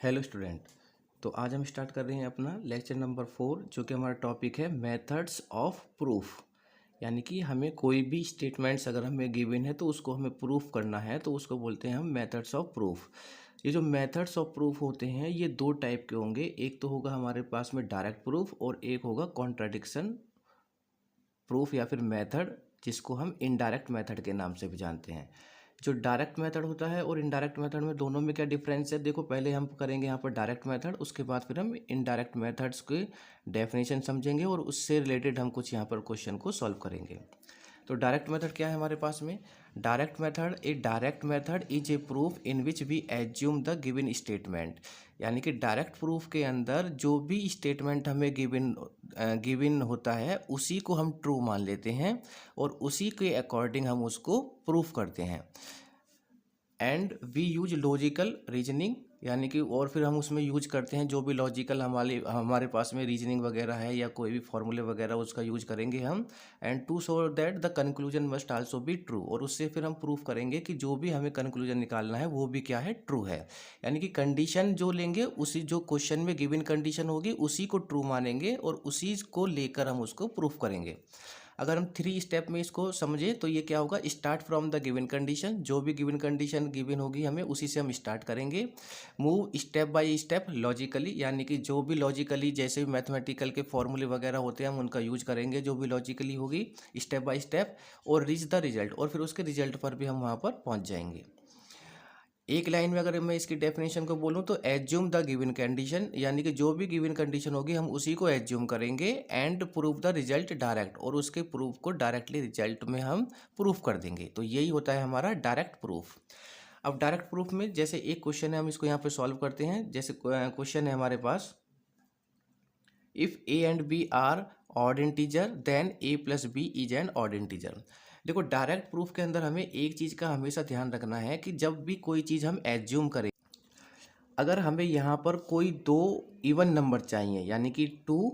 Hello student. तो आज हम स्टार्ट कर रहे हैं अपना लेक्चर नंबर 4, जो कि हमारा टॉपिक है मेथड्स ऑफ प्रूफ। यानी कि हमें कोई भी स्टेटमेंट्स अगर हमें गिवन है तो उसको हमें प्रूफ करना है, तो उसको बोलते हैं हम मेथड्स ऑफ प्रूफ। ये जो मेथड्स ऑफ प्रूफ होते हैं ये दो टाइप के होंगे। एक तो होगा हमारे पास में डायरेक्ट प्रूफ और एक होगा कॉन्ट्राडिक्शन प्रूफ या फिर मेथड, जिसको हम इनडायरेक्ट मेथड के नाम से भी जानते हैं। जो डायरेक्ट मेथड होता है और इनडायरेक्ट मेथड में दोनों में क्या डिफरेंस है, देखो पहले हम करेंगे यहाँ पर डायरेक्ट मेथड, उसके बाद फिर हम इनडायरेक्ट मेथड्स के डेफिनेशन समझेंगे और उससे रिलेटेड हम कुछ यहाँ पर क्वेश्चन को सॉल्व करेंगे। तो डायरेक्ट मेथड क्या है हमारे पास में? Direct method is a proof in which we assume the given statement. यानी कि डायरेक्ट प्रूफ के अंदर जो भी स्टेटमेंट हमें गिवन होता है उसी को हम ट्रू मान लेते हैं और उसी के अकॉर्डिंग हम उसको प्रूफ करते हैं। And we use logical reasoning, यानी कि और फिर हम उसमें यूज करते हैं जो भी लॉजिकल हमारे पास में रीजनिंग वगैरह है या कोई भी फॉर्मूले वगैरह उसका यूज करेंगे हम। And to show that the conclusion must also be true, और उससे फिर हम प्रूफ करेंगे कि जो भी हमें कंक्लूजन निकालना है वो भी क्या है, ट्रू है। यानी कि कंडीशन जो लेंगे उसी जो क्वेश्चन में गिवन कंडीशन होगी उसी को ट्रू मानेंगे और उसी को लेकर हम उसको प्रूफ करेंगे। अगर हम 3 स्टेप में इसको समझे तो ये क्या होगा, start from the given condition, जो भी गिवन कंडीशन गिवन होगी हमें उसी से हम स्टार्ट करेंगे। Move step by step logically, यानी कि जो भी लॉजिकली जैसे भी मैथमेटिकल के फॉर्मूले वगैरह होते हैं हम उनका यूज करेंगे जो भी लॉजिकली होगी स्टेप बाय स्टेप, और रीच द रिजल्ट, और फिर उसके रिजल्ट पर भी हम वहाँ पर पहुँच जाएंगे। एक लाइन में अगर मैं इसकी डेफिनेशन को बोलूं तो एज्यूम द गिवन कंडीशन, यानी कि जो भी गिवन कंडीशन होगी हम उसी को एज्यूम करेंगे। And proof the result direct, और उसके प्रूफ को डायरेक्टली रिजल्ट में हम प्रूफ कर देंगे। तो यही होता है हमारा डायरेक्ट प्रूफ। अब डायरेक्ट प्रूफ में जैसे एक क्वेश्चन है हम इसको यहाँ पे सॉल्व करते हैं। जैसे क्वेश्चन है हमारे पास, if A and B are odd integer then A plus B is an odd integer. देखो डायरेक्ट प्रूफ के अंदर हमें एक चीज़ का हमेशा ध्यान रखना है कि जब भी कोई चीज़ हम एज्यूम करें, अगर हमें यहाँ पर कोई दो इवन नंबर चाहिए, यानी कि 2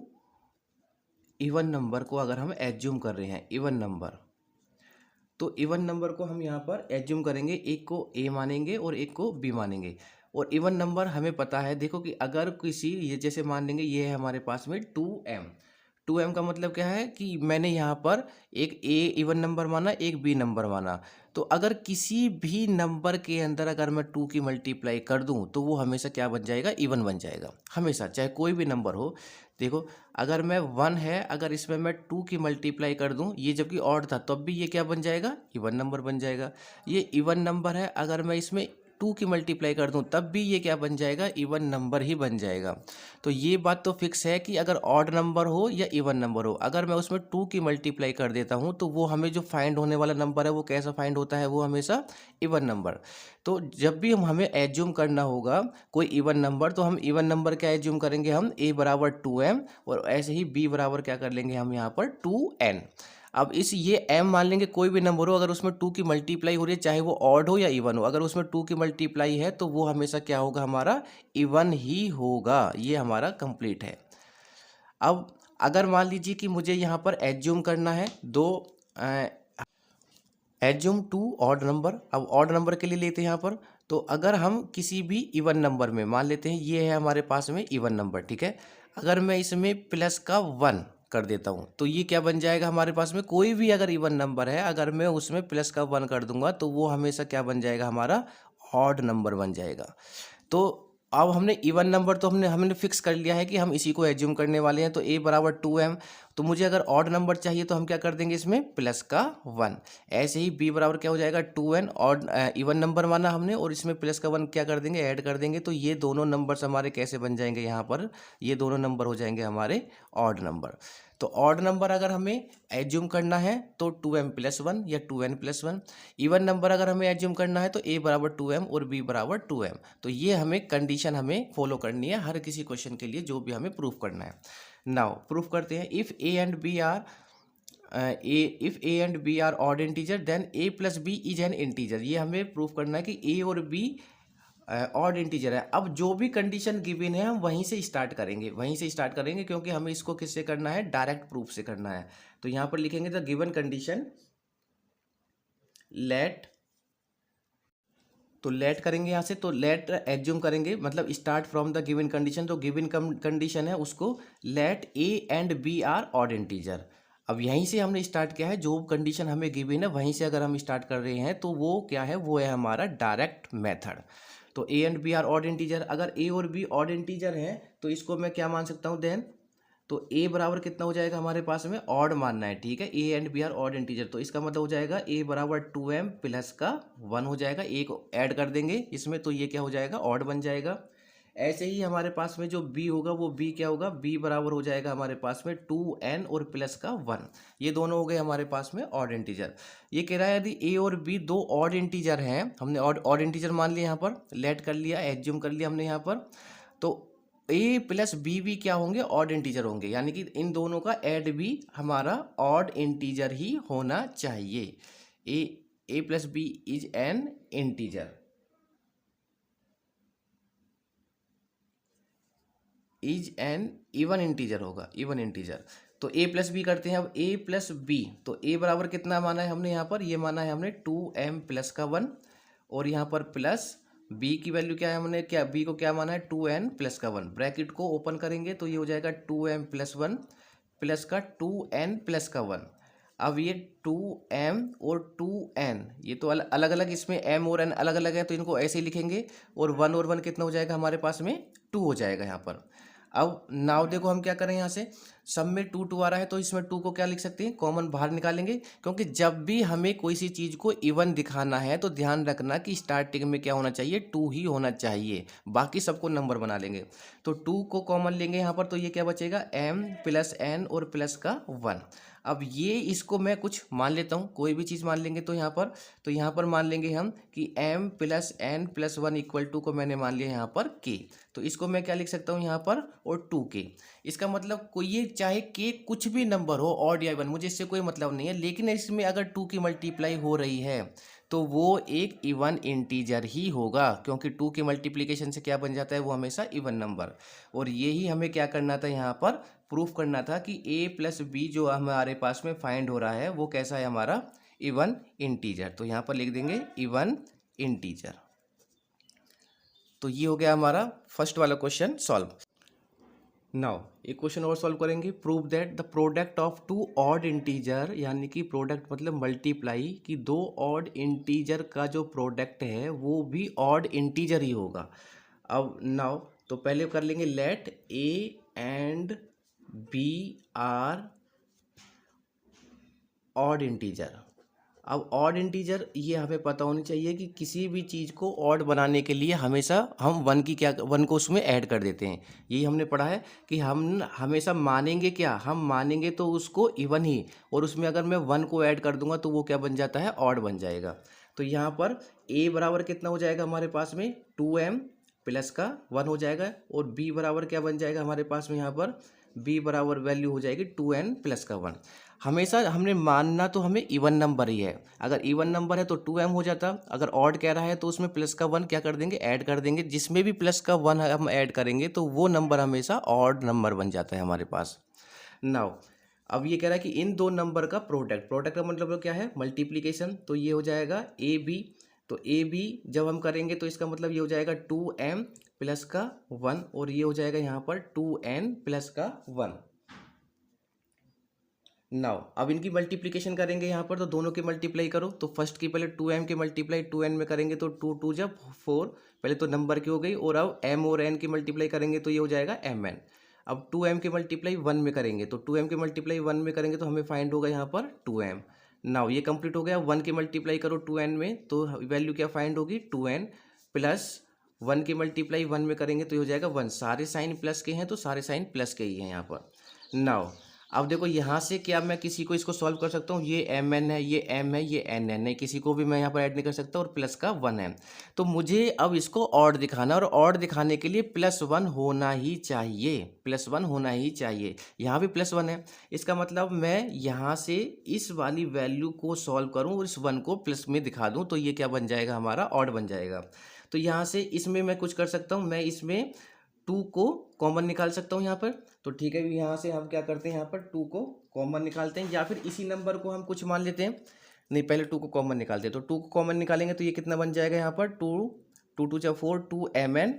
इवन नंबर को अगर हम एज्यूम कर रहे हैं इवन नंबर, तो इवन नंबर को हम यहाँ पर एज्यूम करेंगे, एक को ए मानेंगे और एक को बी मानेंगे। और इवन नंबर हमें पता है, देखो कि अगर किसी, ये जैसे मान लेंगे ये है हमारे पास में 2m। 2m का मतलब क्या है कि मैंने यहाँ पर एक ए इवन नंबर माना, एक बी नंबर माना। तो अगर किसी भी नंबर के अंदर अगर मैं 2 की मल्टीप्लाई कर दूं तो वो हमेशा क्या बन जाएगा, इवन बन जाएगा हमेशा, चाहे कोई भी नंबर हो। देखो अगर मैं 1 है, अगर इसमें मैं 2 की मल्टीप्लाई कर दूं, ये जबकि ऑड था तब भी ये क्या बन जाएगा, इवन नंबर बन जाएगा। ये इवन नंबर है, अगर मैं इसमें 2 की मल्टीप्लाई कर दूं तब भी ये क्या बन जाएगा, इवन नंबर ही बन जाएगा। तो ये बात तो फिक्स है कि अगर ऑड नंबर हो या इवन नंबर हो, अगर मैं उसमें 2 की मल्टीप्लाई कर देता हूं तो वो हमें जो फाइंड होने वाला नंबर है वो कैसा फाइंड होता है, वो हमेशा इवन नंबर। तो जब भी हमें एज्यूम करना होगा कोई इवन नंबर, तो हम इवन नंबर क्या एज्यूम करेंगे, हम a बराबर 2m, और ऐसे ही b बराबर क्या कर लेंगे हम यहाँ पर 2n। अब इस ये m मान लेंगे कोई भी नंबर हो, अगर उसमें 2 की मल्टीप्लाई हो रही है चाहे वो ऑड हो या इवन हो, अगर उसमें 2 की मल्टीप्लाई है तो वो हमेशा क्या होगा, हमारा इवन ही होगा। ये हमारा कंप्लीट है। अब अगर मान लीजिए कि मुझे यहाँ पर एज्यूम करना है दो, एज्यूम 2 ऑड नंबर। अब ऑड नंबर के लिए लेते हैं यहाँ पर, तो अगर हम किसी भी इवन नंबर में मान लेते हैं, ये है हमारे पास में इवन नंबर, ठीक है। अगर मैं इसमें प्लस का 1 कर देता हूँ तो ये क्या बन जाएगा, हमारे पास में कोई भी अगर इवन नंबर है अगर मैं उसमें प्लस का 1 कर दूंगा तो वो हमेशा क्या बन जाएगा, हमारा ऑड नंबर बन जाएगा। तो अब हमने इवन नंबर तो हमने फिक्स कर लिया है कि हम इसी को एज्यूम करने वाले हैं, तो a बराबर 2m। तो मुझे अगर ऑड नंबर चाहिए तो हम क्या कर देंगे, इसमें प्लस का 1। ऐसे ही b बराबर क्या हो जाएगा, 2n, ऑड इवन नंबर माना हमने और इसमें प्लस का 1 क्या कर देंगे, ऐड कर देंगे। तो ये दोनों नंबर्स हमारे कैसे बन जाएंगे, यहाँ पर ये दोनों नंबर हो जाएंगे हमारे ऑड नंबर। तो ऑड नंबर अगर हमें एज्यूम करना है तो 2m प्लस 1 या 2n प्लस 1। इवन नंबर अगर हमें एज्यूम करना है तो a बराबर 2m और b बराबर 2m। तो ये हमें कंडीशन हमें फॉलो करनी है हर किसी क्वेश्चन के लिए जो भी हमें प्रूफ करना है। नाउ प्रूफ करते हैं, if a and b are if a and b are odd integer then a plus b is an integer. ये हमें प्रूफ करना है कि a और b ऑड इंटीजर है। अब जो भी कंडीशन गिवन है हम वहीं से स्टार्ट करेंगे, क्योंकि हमें इसको किससे करना है, डायरेक्ट प्रूफ से करना है। तो यहाँ पर लिखेंगे द गिवन कंडीशन लेट तो लेट करेंगे यहाँ से, तो लेट एज्यूम करेंगे मतलब start from the given condition. तो गिवन कंडीशन है उसको let A and B are odd integer. अब यहीं से हमने स्टार्ट किया है, जो कंडीशन हमें गिवन है वहीं से अगर हम स्टार्ट कर रहे हैं तो वो क्या है, वो है हमारा डायरेक्ट मेथड। तो A and B are odd integer, अगर ए और बी ऑड इंटीजर हैं तो इसको मैं क्या मान सकता हूँ देन, तो ए बराबर कितना हो जाएगा हमारे पास में, ऑड मानना है, ठीक है, A and B are odd integer. तो इसका मतलब हो जाएगा ए बराबर 2m प्लस का 1 हो जाएगा, ए को ऐड कर देंगे इसमें तो ये क्या हो जाएगा, ऑड बन जाएगा। ऐसे ही हमारे पास में जो b होगा वो b क्या होगा, b बराबर हो जाएगा हमारे पास में 2n और प्लस का 1। ये दोनों हो गए हमारे पास में ऑड इंटीजर। ये कह रहा है यदि a और b दो ऑड इंटीजर हैं, हमने ऑड इंटीजर मान लिया, यहाँ पर लेट कर लिया, एज्यूम कर लिया हमने यहाँ पर, तो ए प्लस बी भी क्या होंगे, ऑड इंटीजर होंगे, यानी कि इन दोनों का ऐड भी हमारा ऑड इंटीजर ही होना चाहिए। A plus B is an integer, is an even integer होगा, इवन इंटीजर। तो ए प्लस बी करते हैं, अब ए प्लस बी, तो ए बराबर कितना माना है हमने यहाँ पर, ये माना है हमने 2m प्लस का 1, और यहाँ पर प्लस बी की वैल्यू क्या है, हमने क्या बी को क्या माना है 2n प्लस का 1, ब्रैकेट को ओपन करेंगे तो ये हो जाएगा 2m प्लस 1 प्लस का 2n प्लस का 1। अब ये 2m और 2n ये तो अलग अलग, इसमें m और n अलग अलग है तो इनको ऐसे ही लिखेंगे, और 1 और 1 कितना हो जाएगा हमारे पास में, 2 हो जाएगा यहाँ पर। अब नाउ देखो हम क्या करें, यहाँ से सब में 2 2 आ रहा है तो इसमें 2 को क्या लिख सकते हैं, कॉमन बाहर निकालेंगे, क्योंकि जब भी हमें कोई सी चीज़ को इवन दिखाना है तो ध्यान रखना कि स्टार्टिंग में क्या होना चाहिए, 2 ही होना चाहिए, बाकी सबको नंबर बना लेंगे। तो 2 को कॉमन लेंगे यहाँ पर, तो ये क्या बचेगा, m प्लस n और प्लस का 1। अब ये इसको मैं कुछ मान लेता हूँ, कोई भी चीज़ मान लेंगे, तो यहाँ पर मान लेंगे हम कि m plus n plus 1 equal to को मैंने मान लिया यहाँ पर k। तो इसको मैं क्या लिख सकता हूँ यहाँ पर, और 2k। इसका मतलब कोई ये चाहे k कुछ भी नंबर हो, ऑड या इवन, मुझे इससे कोई मतलब नहीं है, लेकिन इसमें अगर 2 की मल्टीप्लाई हो रही है तो वो एक इवन इंटीजर ही होगा, क्योंकि 2 की मल्टीप्लिकेशन से क्या बन जाता है, वो हमेशा इवन नंबर। और यही हमें क्या करना था, यहाँ पर प्रूफ करना था कि a प्लस बी जो हमारे पास में फाइंड हो रहा है वो कैसा है, हमारा इवन इंटीजर। तो यहाँ पर लिख देंगे इवन इंटीजर। तो ये हो गया हमारा फर्स्ट वाला क्वेश्चन सॉल्व। नाउ एक क्वेश्चन और सॉल्व करेंगे, prove that the product of two odd integer, यानी कि प्रोडक्ट मतलब मल्टीप्लाई, कि दो ऑड इंटीजर का जो प्रोडक्ट है वो भी ऑड इंटीजर ही होगा। अब नाउ तो पहले कर लेंगे let A and B are odd integer. अब ऑड इंटीजर ये हमें पता होनी चाहिए कि किसी भी चीज़ को ऑड बनाने के लिए हमेशा हम वन को उसमें ऐड कर देते हैं। यही हमने पढ़ा है कि हम हमेशा मानेंगे क्या, हम मानेंगे तो उसको इवन ही, और उसमें अगर मैं 1 को ऐड कर दूंगा तो वो क्या बन जाता है, ऑड बन जाएगा। तो यहाँ पर a बराबर कितना हो जाएगा हमारे पास में, 2m प्लस का 1 हो जाएगा, और b बराबर क्या बन जाएगा हमारे पास में, यहाँ पर b बराबर वैल्यू हो जाएगी 2n प्लस का 1। हमेशा हमने मानना तो हमें इवन नंबर ही है, अगर इवन नंबर है तो 2m हो जाता, अगर ऑड कह रहा है तो उसमें प्लस का 1 क्या कर देंगे, ऐड कर देंगे, जिसमें भी प्लस का 1 हम ऐड करेंगे तो वो नंबर हमेशा ऑड नंबर बन जाता है हमारे पास। नाउ अब ये कह रहा है कि इन दो नंबर का प्रोडक्ट का मतलब क्या है, मल्टीप्लीकेशन, तो ये हो जाएगा ए बी। तो ए बी जब हम करेंगे तो इसका मतलब ये हो जाएगा 2m प्लस का 1, और ये हो जाएगा यहाँ पर 2n प्लस का 1। नाउ अब इनकी मल्टीप्लिकेशन करेंगे यहाँ पर, तो दोनों की मल्टीप्लाई करो, तो फर्स्ट की पहले 2m की मल्टीप्लाई 2n में करेंगे तो 2 2 जब 4, पहले तो नंबर की हो गई, और अब m और n की मल्टीप्लाई करेंगे तो ये हो जाएगा mn। अब 2m की मल्टीप्लाई 1 में करेंगे, तो 2m की मल्टीप्लाई 1 में करेंगे तो हमें फाइंड होगा यहाँ पर 2m। नाउ ये कंप्लीट हो गया, 1 की मल्टीप्लाई करो 2n में तो वैल्यू क्या फाइंड होगी, 2n प्लस 1 की मल्टीप्लाई 1 में करेंगे तो ये हो जाएगा 1। सारे साइन प्लस के हैं तो सारे साइन प्लस के ही हैं यहाँ पर। नाउ अब देखो यहाँ से क्या मैं किसी को इसको सॉल्व कर सकता हूँ, ये एम एन है, ये एम है, ये एन एन है, किसी को भी मैं यहाँ पर ऐड नहीं कर सकता, और प्लस का 1 है। तो मुझे अब इसको ऑड दिखाना, और ऑड दिखाने के लिए +1 होना ही चाहिए, +1 होना ही चाहिए। यहाँ भी +1 है, इसका मतलब मैं यहाँ से इस वाली वैल्यू को सॉल्व करूँ और इस 1 को प्लस में दिखा दूँ तो ये क्या बन जाएगा, हमारा ऑड बन जाएगा। तो यहाँ से इसमें मैं कुछ कर सकता हूँ, मैं इसमें 2 को कॉमन निकाल सकता हूँ यहाँ पर। तो ठीक है, यहाँ से हम क्या करते हैं, यहाँ पर 2 को कॉमन निकालते हैं, या फिर इसी नंबर को हम कुछ मान लेते हैं, नहीं, पहले 2 को कॉमन निकालते हैं। तो 2 को कॉमन निकालेंगे तो ये कितना बन जाएगा यहाँ पर, 2 जा 4, 2mn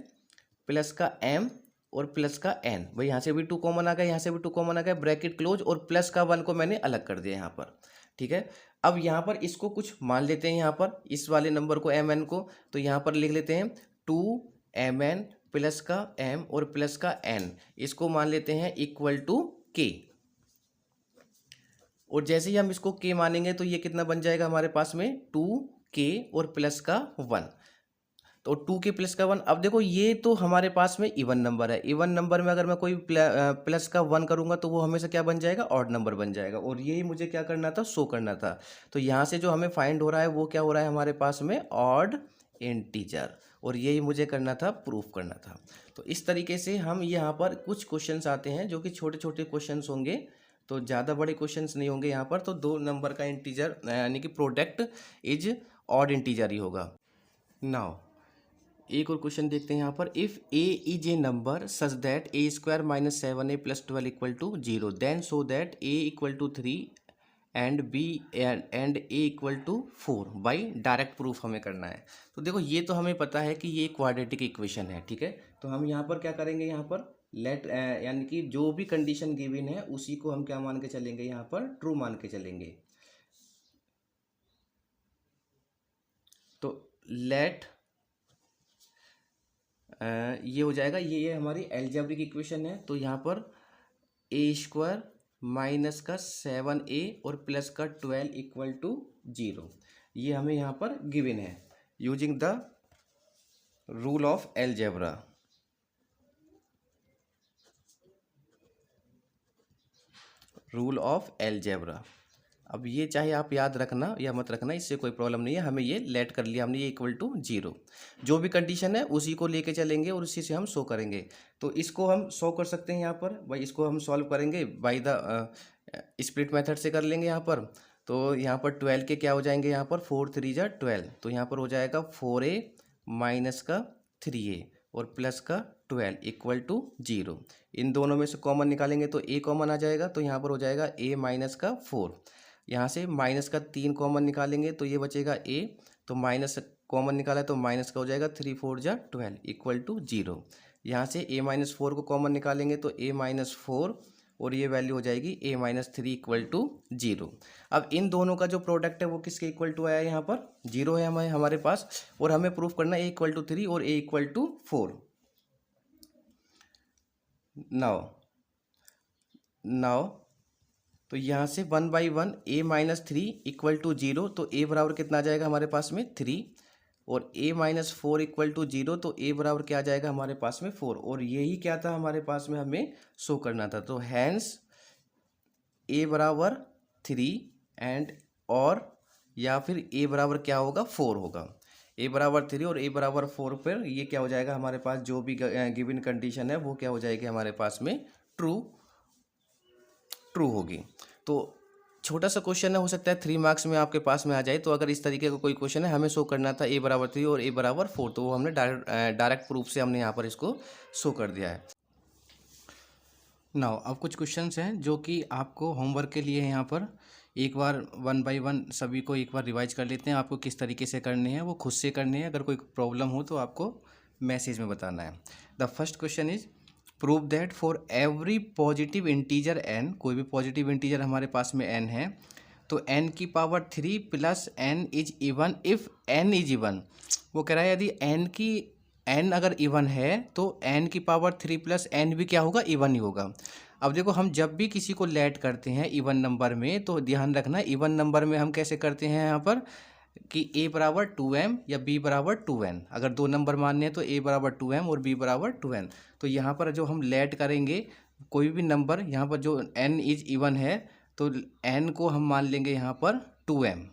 प्लस का m और प्लस का n। भाई यहाँ से भी 2 कॉमन आ गया, यहाँ से भी 2 कॉमन आ गया, ब्रैकेट क्लोज, और प्लस का 1 को मैंने अलग कर दिया यहाँ पर। ठीक है, अब यहाँ पर इसको कुछ मान लेते हैं, यहाँ पर इस वाले नंबर को mn को, तो यहाँ पर लिख लेते हैं 2mn प्लस का m और प्लस का n, इसको मान लेते हैं इक्वल टू k। और जैसे ही हम इसको k मानेंगे तो ये कितना बन जाएगा हमारे पास में, 2k और प्लस का 1। तो 2k प्लस का 1, अब देखो ये तो हमारे पास में इवन नंबर है, इवन नंबर में अगर मैं कोई प्लस का 1 करूंगा तो वो हमेशा क्या बन जाएगा, ऑड नंबर बन जाएगा। और यही मुझे क्या करना था, शो करना था। तो यहाँ से जो हमें फाइंड हो रहा है वो क्या हो रहा है हमारे पास में, ऑड इंटीजर, और यही मुझे करना था, प्रूफ करना था। तो इस तरीके से हम यहाँ पर कुछ क्वेश्चंस आते हैं जो कि छोटे छोटे क्वेश्चंस होंगे, तो ज़्यादा बड़े क्वेश्चंस नहीं होंगे यहाँ पर। तो 2 नंबर का इंटीजर यानी कि प्रोडक्ट इज ऑड इंटीजर ही होगा। नाउ एक और क्वेश्चन देखते हैं यहाँ पर, if a is a number such that a² minus 7a plus 12 equal to 0, then show that a equal to 3 and b and a equal to 4 by direct proof हमें करना है। तो देखो ये तो हमें पता है कि ये क्वाड्रेटिक इक्वेशन है, ठीक है। तो हम यहाँ पर क्या करेंगे, यहाँ पर लेट यानी कि जो भी कंडीशन गिवन है उसी को हम क्या मान के चलेंगे, यहाँ पर ट्रू मान के चलेंगे। तो लेट ये हो जाएगा, ये हमारी एल्जेब्रिक इक्वेशन है। तो यहाँ पर a² माइनस का 7a और प्लस का 12 इक्वल टू 0, ये हमें यहाँ पर गिवन है using the rule of algebra. Rule of algebra. अब ये चाहे आप याद रखना या मत रखना, इससे कोई प्रॉब्लम नहीं है, हमें ये लेट कर लिया हमने, ये इक्वल टू 0, जो भी कंडीशन है उसी को लेके चलेंगे और उसी से हम शो करेंगे। तो इसको हम शो कर सकते हैं यहाँ पर, भाई इसको हम सॉल्व करेंगे बाय द स्प्लिट मेथड से कर लेंगे यहाँ पर। तो यहाँ पर 12 के क्या हो जाएंगे, यहाँ पर 4 3 जा 12, तो यहाँ पर हो जाएगा 4a माइनस का 3a और प्लस का 12 इक्वल टू 0। इन दोनों में से कॉमन निकालेंगे तो a कॉमन आ जाएगा, तो यहाँ पर हो जाएगा a माइनस का 4। यहाँ से माइनस का 3 कॉमन निकालेंगे तो ये बचेगा a, तो माइनस कॉमन निकाला है तो माइनस का हो जाएगा 3 4 जा 12 इक्वल टू 0। यहाँ से a माइनस 4 को कॉमन निकालेंगे तो a माइनस 4 और ये वैल्यू हो जाएगी a माइनस 3 इक्वल टू 0। अब इन दोनों का जो प्रोडक्ट है वो किसके इक्वल टू आया, यहाँ पर 0 है हमारे पास, और हमें प्रूफ करना है a इक्वल टू 3 और a इक्वल टू 4। नाउ तो यहाँ से 1/1 a माइनस 3 इक्वल टू 0, तो a बराबर कितना आ जाएगा हमारे पास में 3, और a माइनस 4 इक्वल टू 0, तो a बराबर क्या आ जाएगा हमारे पास में 4। और यही क्या था हमारे पास में, हमें शो करना था। तो हैंस a बराबर 3 एंड और या फिर a बराबर क्या होगा 4 होगा, a बराबर 3 और a बराबर 4 पर ये क्या हो जाएगा हमारे पास, जो भी गिवन कंडीशन है वो क्या हो जाएगी हमारे पास में, ट्रू होगी। तो छोटा सा क्वेश्चन है, हो सकता है 3 मार्क्स में आपके पास में आ जाए। तो अगर इस तरीके का कोई क्वेश्चन है, हमें शो करना था a बराबर 3 और a बराबर 4, तो वो हमने डायरेक्ट प्रूफ से हमने यहाँ पर इसको शो कर दिया है। नाउ अब कुछ क्वेश्चंस हैं जो कि आपको होमवर्क के लिए यहाँ पर एक बार 1 बाय 1 सभी को एक बार रिवाइज कर लेते हैं। आपको किस तरीके से करने हैं वो खुद से करने हैं, अगर कोई प्रॉब्लम हो तो आपको मैसेज में बताना है। The first question is prove that for every positive integer n, कोई भी पॉजिटिव इंटीजर हमारे पास में n है, तो n की power 3 plus n is even if n is even. वो कह रहा है यदि n अगर इवन है तो n की पावर 3 प्लस n भी क्या होगा, इवन ही होगा। अब देखो हम जब भी किसी को लेट करते हैं इवन नंबर में, तो ध्यान रखना इवन नंबर में हम कैसे करते हैं यहाँ पर कि a बराबर 2m या b बराबर 2n। अगर 2 नंबर मानने हैं तो a बराबर 2m और b बराबर 2n। तो यहाँ पर जो हम लेट करेंगे कोई भी नंबर, यहाँ पर जो n इज इवन है तो n को हम मान लेंगे यहाँ पर 2m।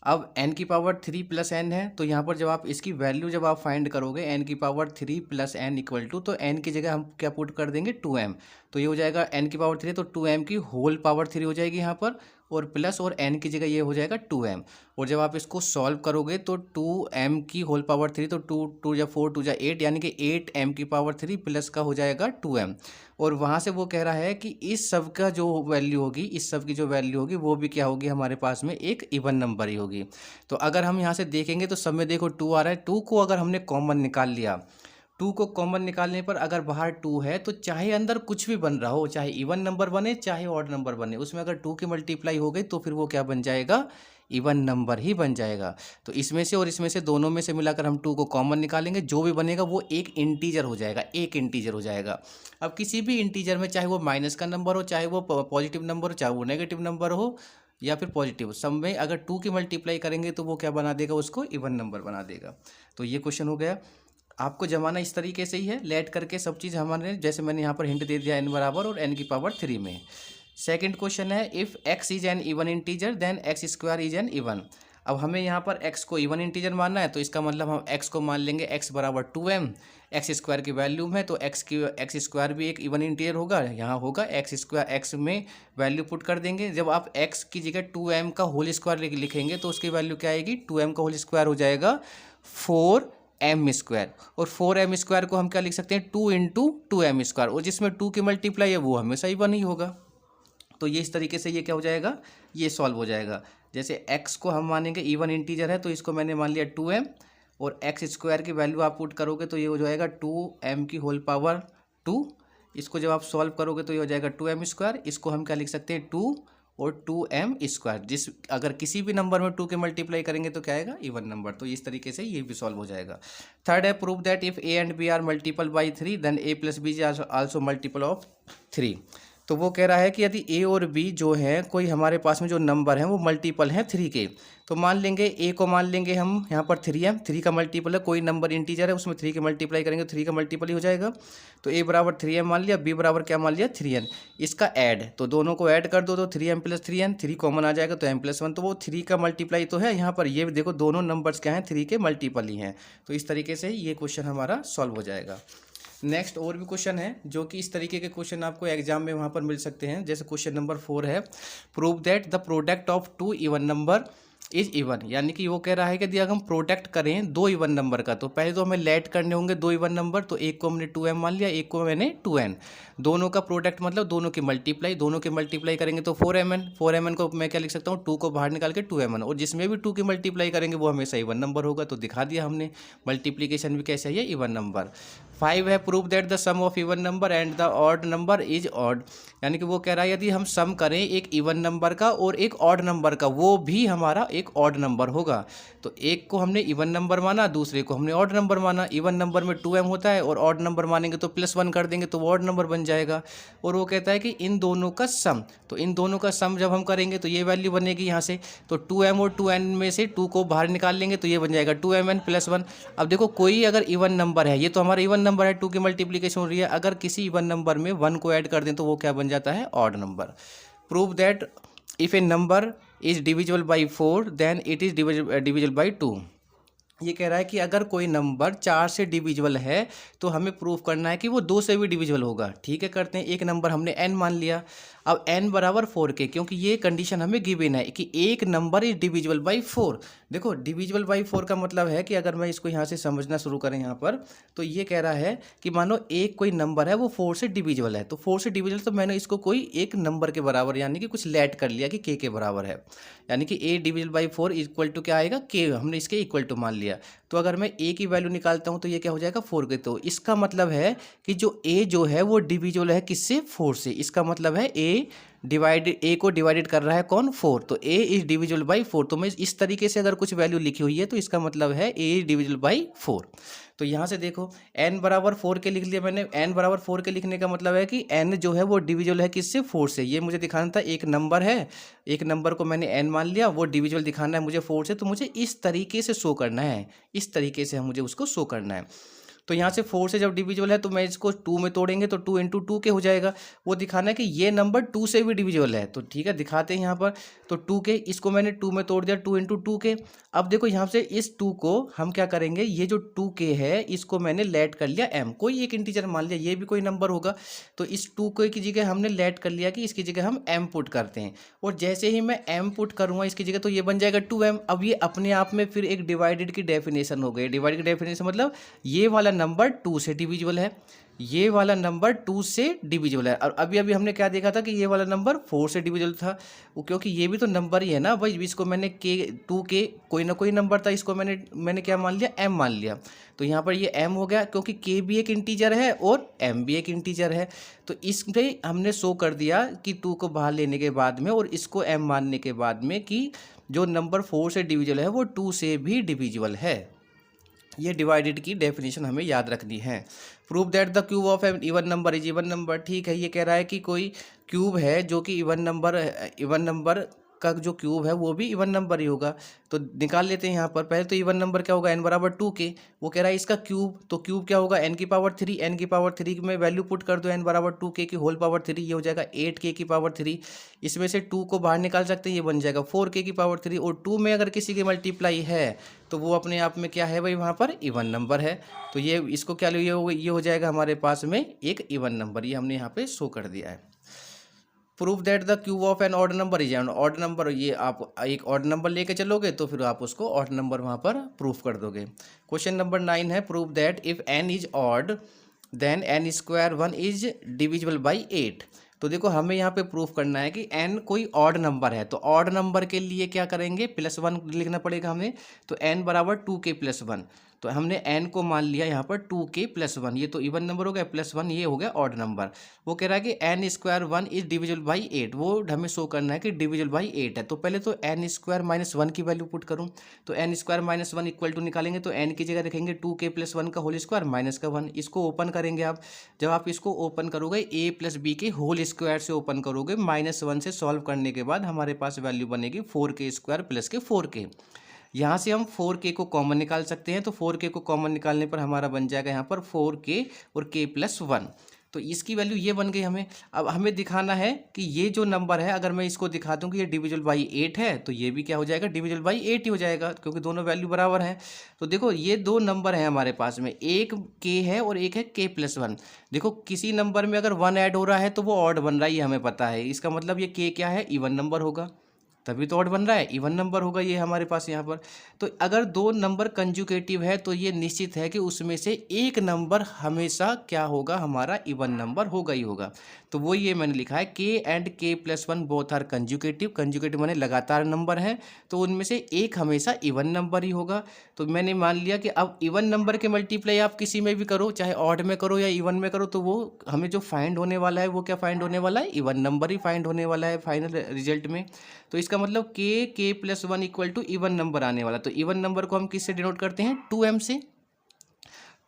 अब n की पावर 3 प्लस n है, तो यहाँ पर जब आप इसकी वैल्यू जब आप फाइंड करोगे n की power 3 plus n equal to, तो n की जगह हम क्या पुट कर देंगे 2m, तो ये हो जाएगा n की पावर 3 तो 2m की होल पावर 3 हो जाएगी यहाँ पर, और प्लस और n की जगह ये हो जाएगा 2m। और जब आप इसको सॉल्व करोगे तो 2m की होल पावर 3, तो 2 2 या 4 2 या 8, यानी कि 8m की पावर 3 प्लस का हो जाएगा 2m। और वहाँ से वो कह रहा है कि इस सब का जो वैल्यू होगी, इस सब की जो वैल्यू होगी वो भी क्या होगी, हमारे पास में एक इवन नंबर ही होगी। तो अगर हम यहाँ से देखेंगे तो सब में देखो 2 आ रहा है। 2 को अगर हमने कॉमन निकाल लिया, 2 को कॉमन निकालने पर अगर बाहर 2 है तो चाहे अंदर कुछ भी बन रहा हो, चाहे इवन नंबर बने चाहे ऑड नंबर बने, उसमें अगर 2 की मल्टीप्लाई हो गई तो फिर वो क्या बन जाएगा, इवन नंबर ही बन जाएगा। तो इसमें से और इसमें से दोनों में से मिलाकर हम 2 को कॉमन निकालेंगे, जो भी बनेगा वो एक इंटीजर हो जाएगा, एक इंटीजर हो जाएगा। अब किसी भी इंटीजर में चाहे वो माइनस का नंबर हो, चाहे वो पॉजिटिव नंबर हो, चाहे वो नेगेटिव नंबर हो या फिर पॉजिटिव, सब में अगर 2 की मल्टीप्लाई करेंगे तो वो क्या बना देगा, उसको इवन नंबर बना देगा। तो ये क्वेश्चन हो गया। आपको जमाना इस तरीके से ही है, लेट करके सब चीज़ हमारे, जैसे मैंने यहाँ पर हिंट दे दिया n बराबर और n की पावर 3 में। सेकंड क्वेश्चन है, if x is an even integer then X square is an even. अब हमें यहाँ पर x को इवन इंटीजर मानना है, तो इसका मतलब हम x को मान लेंगे x बराबर 2m। एक्स स्क्वायर की वैल्यू है तो एक्स स्क्वायर भी एक इवन इंटीजर होगा, यहाँ होगा एक्स स्क्वायर, x में वैल्यू पुट कर देंगे। जब आप x की जगह 2m का होल स्क्वायर लिखेंगे तो उसकी वैल्यू क्या आएगी, 2m का होल स्क्वायर हो जाएगा 4m स्क्वायर। और 4m स्क्वायर को हम क्या लिख सकते हैं, 2 इंटू 2m स्क्वायर, और जिसमें 2 की मल्टीप्लाई है वो हमेशा इवन ही होगा। तो ये इस तरीके से ये क्या हो जाएगा, ये सॉल्व हो जाएगा। जैसे x को हम मानेंगे इवन इंटीजर है तो इसको मैंने मान लिया 2m, और एक्स स्क्वायर की वैल्यू आप पुट करोगे तो ये हो जाएगा 2m की होल पावर 2। इसको जब आप सॉल्व करोगे तो ये हो जाएगा 2m स्क्वायर। इसको हम क्या लिख सकते हैं, 2 और 2m स्क्वायर, जिस अगर किसी भी नंबर में 2 के मल्टीप्लाई करेंगे तो क्या आएगा, इवन नंबर। तो इस तरीके से ये भी सॉल्व हो जाएगा। थर्ड है, prove that if a and b are multiple by 3 then a plus b is also multiple of 3। तो वो कह रहा है कि यदि a और b जो है कोई हमारे पास में जो नंबर हैं वो मल्टीपल हैं 3 के, तो मान लेंगे a को मान लेंगे हम यहाँ पर 3m, 3 का मल्टीपल है, कोई नंबर इंटीजर है उसमें 3 के मल्टीप्लाई करेंगे तो 3 का मल्टीपल ही हो जाएगा। तो a बराबर 3m मान लिया, b बराबर क्या मान लिया, 3n। इसका ऐड, तो दोनों को ऐड कर दो तो 3m प्लस 3n, 3 कॉमन आ जाएगा तो m प्लस 1, तो वो 3 का मल्टीप्लाई तो है यहाँ पर, ये देखो दोनों नंबर्स क्या हैं, 3 के मल्टीपल ही हैं। तो इस तरीके से ये क्वेश्चन हमारा सॉल्व हो जाएगा। नेक्स्ट और भी क्वेश्चन है जो कि इस तरीके के क्वेश्चन आपको एग्जाम में वहाँ पर मिल सकते हैं। जैसे क्वेश्चन नंबर 4 है, prove that the product of 2 even number is even. यानी कि वो कह रहा है कि यदि अगर हम प्रोडक्ट करें 2 इवन नंबर का, तो पहले तो हमें लेट करने होंगे 2 इवन नंबर, तो एक को हमने 2m मान लिया, एक को मैंने 2n। दोनों का प्रोडक्ट मतलब दोनों की मल्टीप्लाई, दोनों की मल्टीप्लाई करेंगे तो 4mn, 4mn को मैं क्या लिख सकता हूँ, 2 को बाहर निकाल के 2mn, और जिसमें भी 2 की मल्टीप्लाई करेंगे वो हमेशा इवन नंबर होगा। तो दिखा दिया हमने, मल्टीप्लीकेशन भी कैसे है, इवन नंबर। 5 है, prove that the sum of even number and the odd number is odd. यानी कि वो कह रहा है यदि हम सम करें एक इवन नंबर का और एक ऑड नंबर का, वो भी हमारा एक ऑड नंबर होगा। तो एक को हमने इवन नंबर माना, दूसरे को हमने ऑड नंबर माना। इवन नंबर में 2m होता है और ऑड नंबर मानेंगे तो प्लस 1 कर देंगे तो वो ऑड नंबर बन जाएगा। और वो कहता है कि इन दोनों का सम, तो इन दोनों का सम जब हम करेंगे तो ये वैल्यू बनेगी यहाँ से, तो 2m और 2n में से 2 को बाहर निकाल लेंगे तो ये बन जाएगा 2mn प्लस 1। अब देखो कोई अगर इवन नंबर है, ये तो हमारा इवन नंबर है, 2 की मल्टीप्लीकेशन हो रही है, अगर किसी इवन नंबर में 1 को ऐड कर दें तो वो क्या बन जाता है, odd number. Prove that if a number is divisible by 4 then it is divisible by 2। ये कह रहा है कि अगर कोई नंबर 4 से डिविजिबल है तो हमें प्रूफ करना है कि वो 2 से भी डिविजिबल होगा। ठीक है, करते हैं। एक नंबर हमने n मान लिया, अब n बराबर 4 के, क्योंकि ये कंडीशन हमें गिवन है कि एक नंबर इज डिविजिबल बाई 4। देखो डिविजिबल बाई 4 का मतलब है कि अगर मैं इसको यहाँ से समझना शुरू करें यहाँ पर, तो ये कह रहा है कि मानो एक कोई नंबर है वो 4 से डिविजिबल है, तो 4 से डिविजिबल, तो मैंने इसको कोई एक नंबर के बराबर यानी कि कुछ लेट कर लिया कि k के बराबर है, यानी कि a divisible by 4 equal to क्या आएगा, k, हमने इसके इक्वल टू मान लिया। तो अगर मैं a की वैल्यू निकालता हूँ तो ये क्या हो जाएगा, 4 के। तो इसका मतलब है कि जो a जो है वो डिविजिबल है किससे, 4 से। इसका मतलब है a को डिवाइडेड कर रहा है कौन, 4, तो a इज डिविजिबल बाई 4। तो मैं इस तरीके से अगर कुछ वैल्यू लिखी हुई है तो इसका मतलब है a इज डिविजिबल बाई 4। तो यहाँ से देखो n बराबर 4 के लिख लिया मैंने। n बराबर 4 के लिखने का मतलब है कि n जो है वो डिविजिबल है किससे, 4 से। ये मुझे दिखाना था, एक नंबर है, एक नंबर को मैंने n मान लिया, वो डिविजिबल दिखाना है मुझे 4 से, तो मुझे इस तरीके से शो करना है, इस तरीके से मुझे उसको शो करना है। तो यहाँ से 4 से जब डिविजिबल है तो मैं इसको 2 में तोड़ेंगे तो 2 इंटू 2 के हो जाएगा। वो दिखाना है कि ये नंबर 2 से भी डिविजिबल है। तो ठीक है, दिखाते हैं यहाँ पर। तो 2 के, इसको मैंने 2 में तोड़ दिया, 2 इंटू 2 के। अब देखो यहाँ से इस 2 को हम क्या करेंगे, ये जो 2 के है इसको मैंने लेट कर लिया m, कोई एक इंटीजर मान लिया, ये भी कोई नंबर होगा। तो इस 2 को की जगह हमने लेट कर लिया कि इसकी जगह हम m पुट करते हैं, और जैसे ही मैं m पुट करूँगा इसकी जगह तो ये बन जाएगा 2m। अब ये अपने आप में फिर एक डिवाइडेड की डेफिनेशन हो गई। डिवाइडेड की डेफिनेशन मतलब ये वाला नंबर 2 से डिविजिबल है, ये वाला नंबर 2 से डिविजिबल है। और अभी अभी हमने क्या देखा था कि ये वाला नंबर 4 से डिविजिबल था, क्योंकि ये भी तो नंबर ही है ना भाई। इसको मैंने के 2 के कोई ना कोई नंबर था, इसको मैंने क्या मान लिया, m मान लिया। तो यहाँ पर ये m हो गया, क्योंकि k भी एक इंटीजर है और m भी एक इंटीजर है। तो इसमें हमने शो कर दिया कि 2 को बाहर लेने के बाद में और इसको m मानने के बाद में कि जो नंबर 4 से डिविजिबल है वो 2 से भी डिविजिबल है। ये डिवाइडेड की डेफिनेशन हमें याद रखनी है। Prove that the cube of an even number is even number. ठीक है, ये कह रहा है कि कोई क्यूब है जो कि इवन नंबर का जो क्यूब है वो भी इवन नंबर ही होगा। तो निकाल लेते हैं यहाँ पर। पहले तो इवन नंबर क्या होगा, n बराबर 2 के। वो कह रहा है इसका क्यूब, तो क्यूब क्या होगा, n की पावर 3। n की पावर 3 में वैल्यू पुट कर दो, n बराबर 2 के की होल पावर 3, ये हो जाएगा 8 के की पावर 3। इसमें से 2 को बाहर निकाल सकते हैं, ये बन जाएगा 4 के की पावर 3। और 2 में अगर किसी की मल्टीप्लाई है तो वो अपने आप में क्या है भाई, वहाँ पर इवन नंबर है। तो ये इसको क्या ये हो जाएगा हमारे पास में एक इवन नंबर। ये हमने यहाँ पे शो कर दिया है। Prove that the cube of an odd number is an odd number. ये आप एक ऑड नंबर लेके चलोगे तो फिर आप उसको ऑड नंबर वहाँ पर प्रूफ कर दोगे। क्वेश्चन नंबर 9 है, prove that if n is odd then n square 1 is divisible by 8। तो देखो हमें यहाँ पे प्रूफ करना है कि n कोई ऑड नंबर है, तो ऑड नंबर के लिए क्या करेंगे, +1 लिखना पड़ेगा हमें। तो n बराबर 2k + 1, तो हमने n को मान लिया यहाँ पर 2k + 1। ये तो इवन नंबर हो गया, +1 ये हो गया ऑड नंबर। वो कह रहा है कि n square 1 is divisible by 8। वो हमें शो करना है कि डिविजिबल बाई 8 है। तो पहले तो n स्क्वायर -1 की वैल्यू पुट करूँ, तो n स्क्वायर -1 इक्वल टू निकालेंगे तो n की जगह रखेंगे 2k + 1 का होल स्क्वायर माइनस का 1। इसको ओपन करेंगे आप। जब आप इसको ओपन करोगे a + b के होल स्क्वायर से ओपन करोगे, -1 से सॉल्व करने के बाद हमारे पास वैल्यू बनेगी 4k स्क्वायर + के 4k। यहाँ से हम 4k को कॉमन निकाल सकते हैं, तो 4k को कॉमन निकालने पर हमारा बन जाएगा यहाँ पर 4k और k + 1। तो इसकी वैल्यू ये बन गई हमें। अब हमें दिखाना है कि ये जो नंबर है, अगर मैं इसको दिखा दूँ कि ये डिविजिबल बाई 8 है, तो ये भी क्या हो जाएगा, डिविजिबल बाई 8 ही हो जाएगा, क्योंकि दोनों वैल्यू बराबर हैं। तो देखो ये दो नंबर हैं हमारे पास में, एक k है और एक है k + 1। देखो किसी नंबर में अगर 1 ऐड हो रहा है तो वो ऑड बन रहा है, ये हमें पता है। इसका मतलब ये k क्या है, इवन नंबर होगा, तभी तो ऑड बन रहा है, इवन नंबर होगा ये हमारे पास यहाँ पर। तो अगर दो नंबर कंजुगेटिव है तो ये निश्चित है कि उसमें से एक नंबर हमेशा क्या होगा, हमारा इवन नंबर होगा ही होगा। तो वो ये मैंने लिखा है k and k + 1 both are conjugative. Conjugative माने लगातार नंबर है, तो उनमें से एक हमेशा इवन नंबर ही होगा। तो मैंने मान लिया कि अब इवन नंबर के मल्टीप्लाई आप किसी में भी करो, चाहे ऑड में करो या इवन में करो, तो वो हमें जो फाइंड होने वाला है वो क्या फाइंड होने वाला है, इवन नंबर ही फाइंड होने वाला है फाइनल रिजल्ट में। तो इसका मतलब k + 1 equal to even number आने वाला। तो इवन नंबर को हम किससे डिनोट करते हैं, 2m से।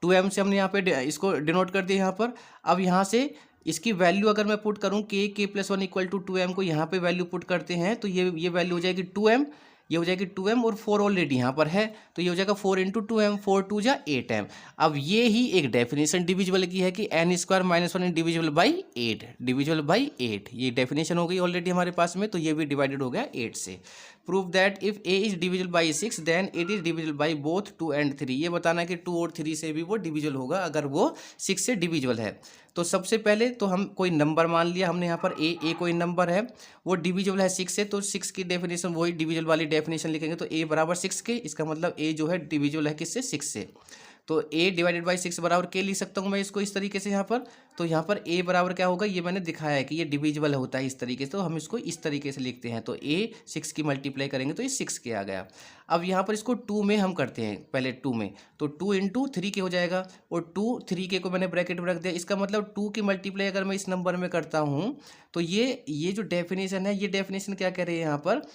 2m से हमने यहाँ पे इसको डिनोट कर दिया यहाँ पर। अब यहाँ से इसकी वैल्यू अगर मैं पुट करूँ k + 1 इक्वल टू 2m को यहाँ पे वैल्यू पुट करते हैं, तो ये वैल्यू हो जाएगी 2m, ये हो जाएगी 2m और 4 ऑलरेडी यहाँ पर है, तो ये हो जाएगा 4 × 2m, 4 2 जा 8m। अब ये ही एक डेफिनेशन डिविजिबल की है कि n square -1 divisible by 8, divisible by 8, ये डेफिनेशन हो गई ऑलरेडी हमारे पास में। तो ये भी डिवाइडेड हो गया 8 से। Prove that if a is divisible by 6 then it is divisible by both 2 and 3। ये बताना है कि 2 और 3 से भी वो डिविजिबल होगा अगर वो 6 से डिविजिबल है। तो सबसे पहले तो हम कोई नंबर मान लिया हमने यहाँ पर a कोई नंबर है, वो डिविजिबल है 6 से, तो 6 की डेफिनेशन वही डिविजिबल वाली डेफिनेशन लिखेंगे। तो a बराबर 6 के, इसका मतलब a जो है डिविजिबल है किससे, 6 से। तो a डिवाइडेड बाई 6 बराबर k लिख सकता हूँ मैं इसको इस तरीके से यहाँ पर। तो यहाँ पर a बराबर क्या होगा, ये मैंने दिखाया है कि ये डिविजिबल होता है इस तरीके से, तो हम इसको इस तरीके से लिखते हैं। तो a 6 की मल्टीप्लाई करेंगे तो ये 6 के आ गया। अब यहाँ पर इसको 2 में हम करते हैं, पहले 2 में, तो 2 × 3 के हो जाएगा, और 2 3 के को मैंने ब्रैकेट में रख दिया। इसका मतलब 2 की मल्टीप्लाई अगर मैं इस नंबर में करता हूँ तो ये जो डेफिनेशन है, ये डेफिनेशन क्या कह रही है यहाँ पर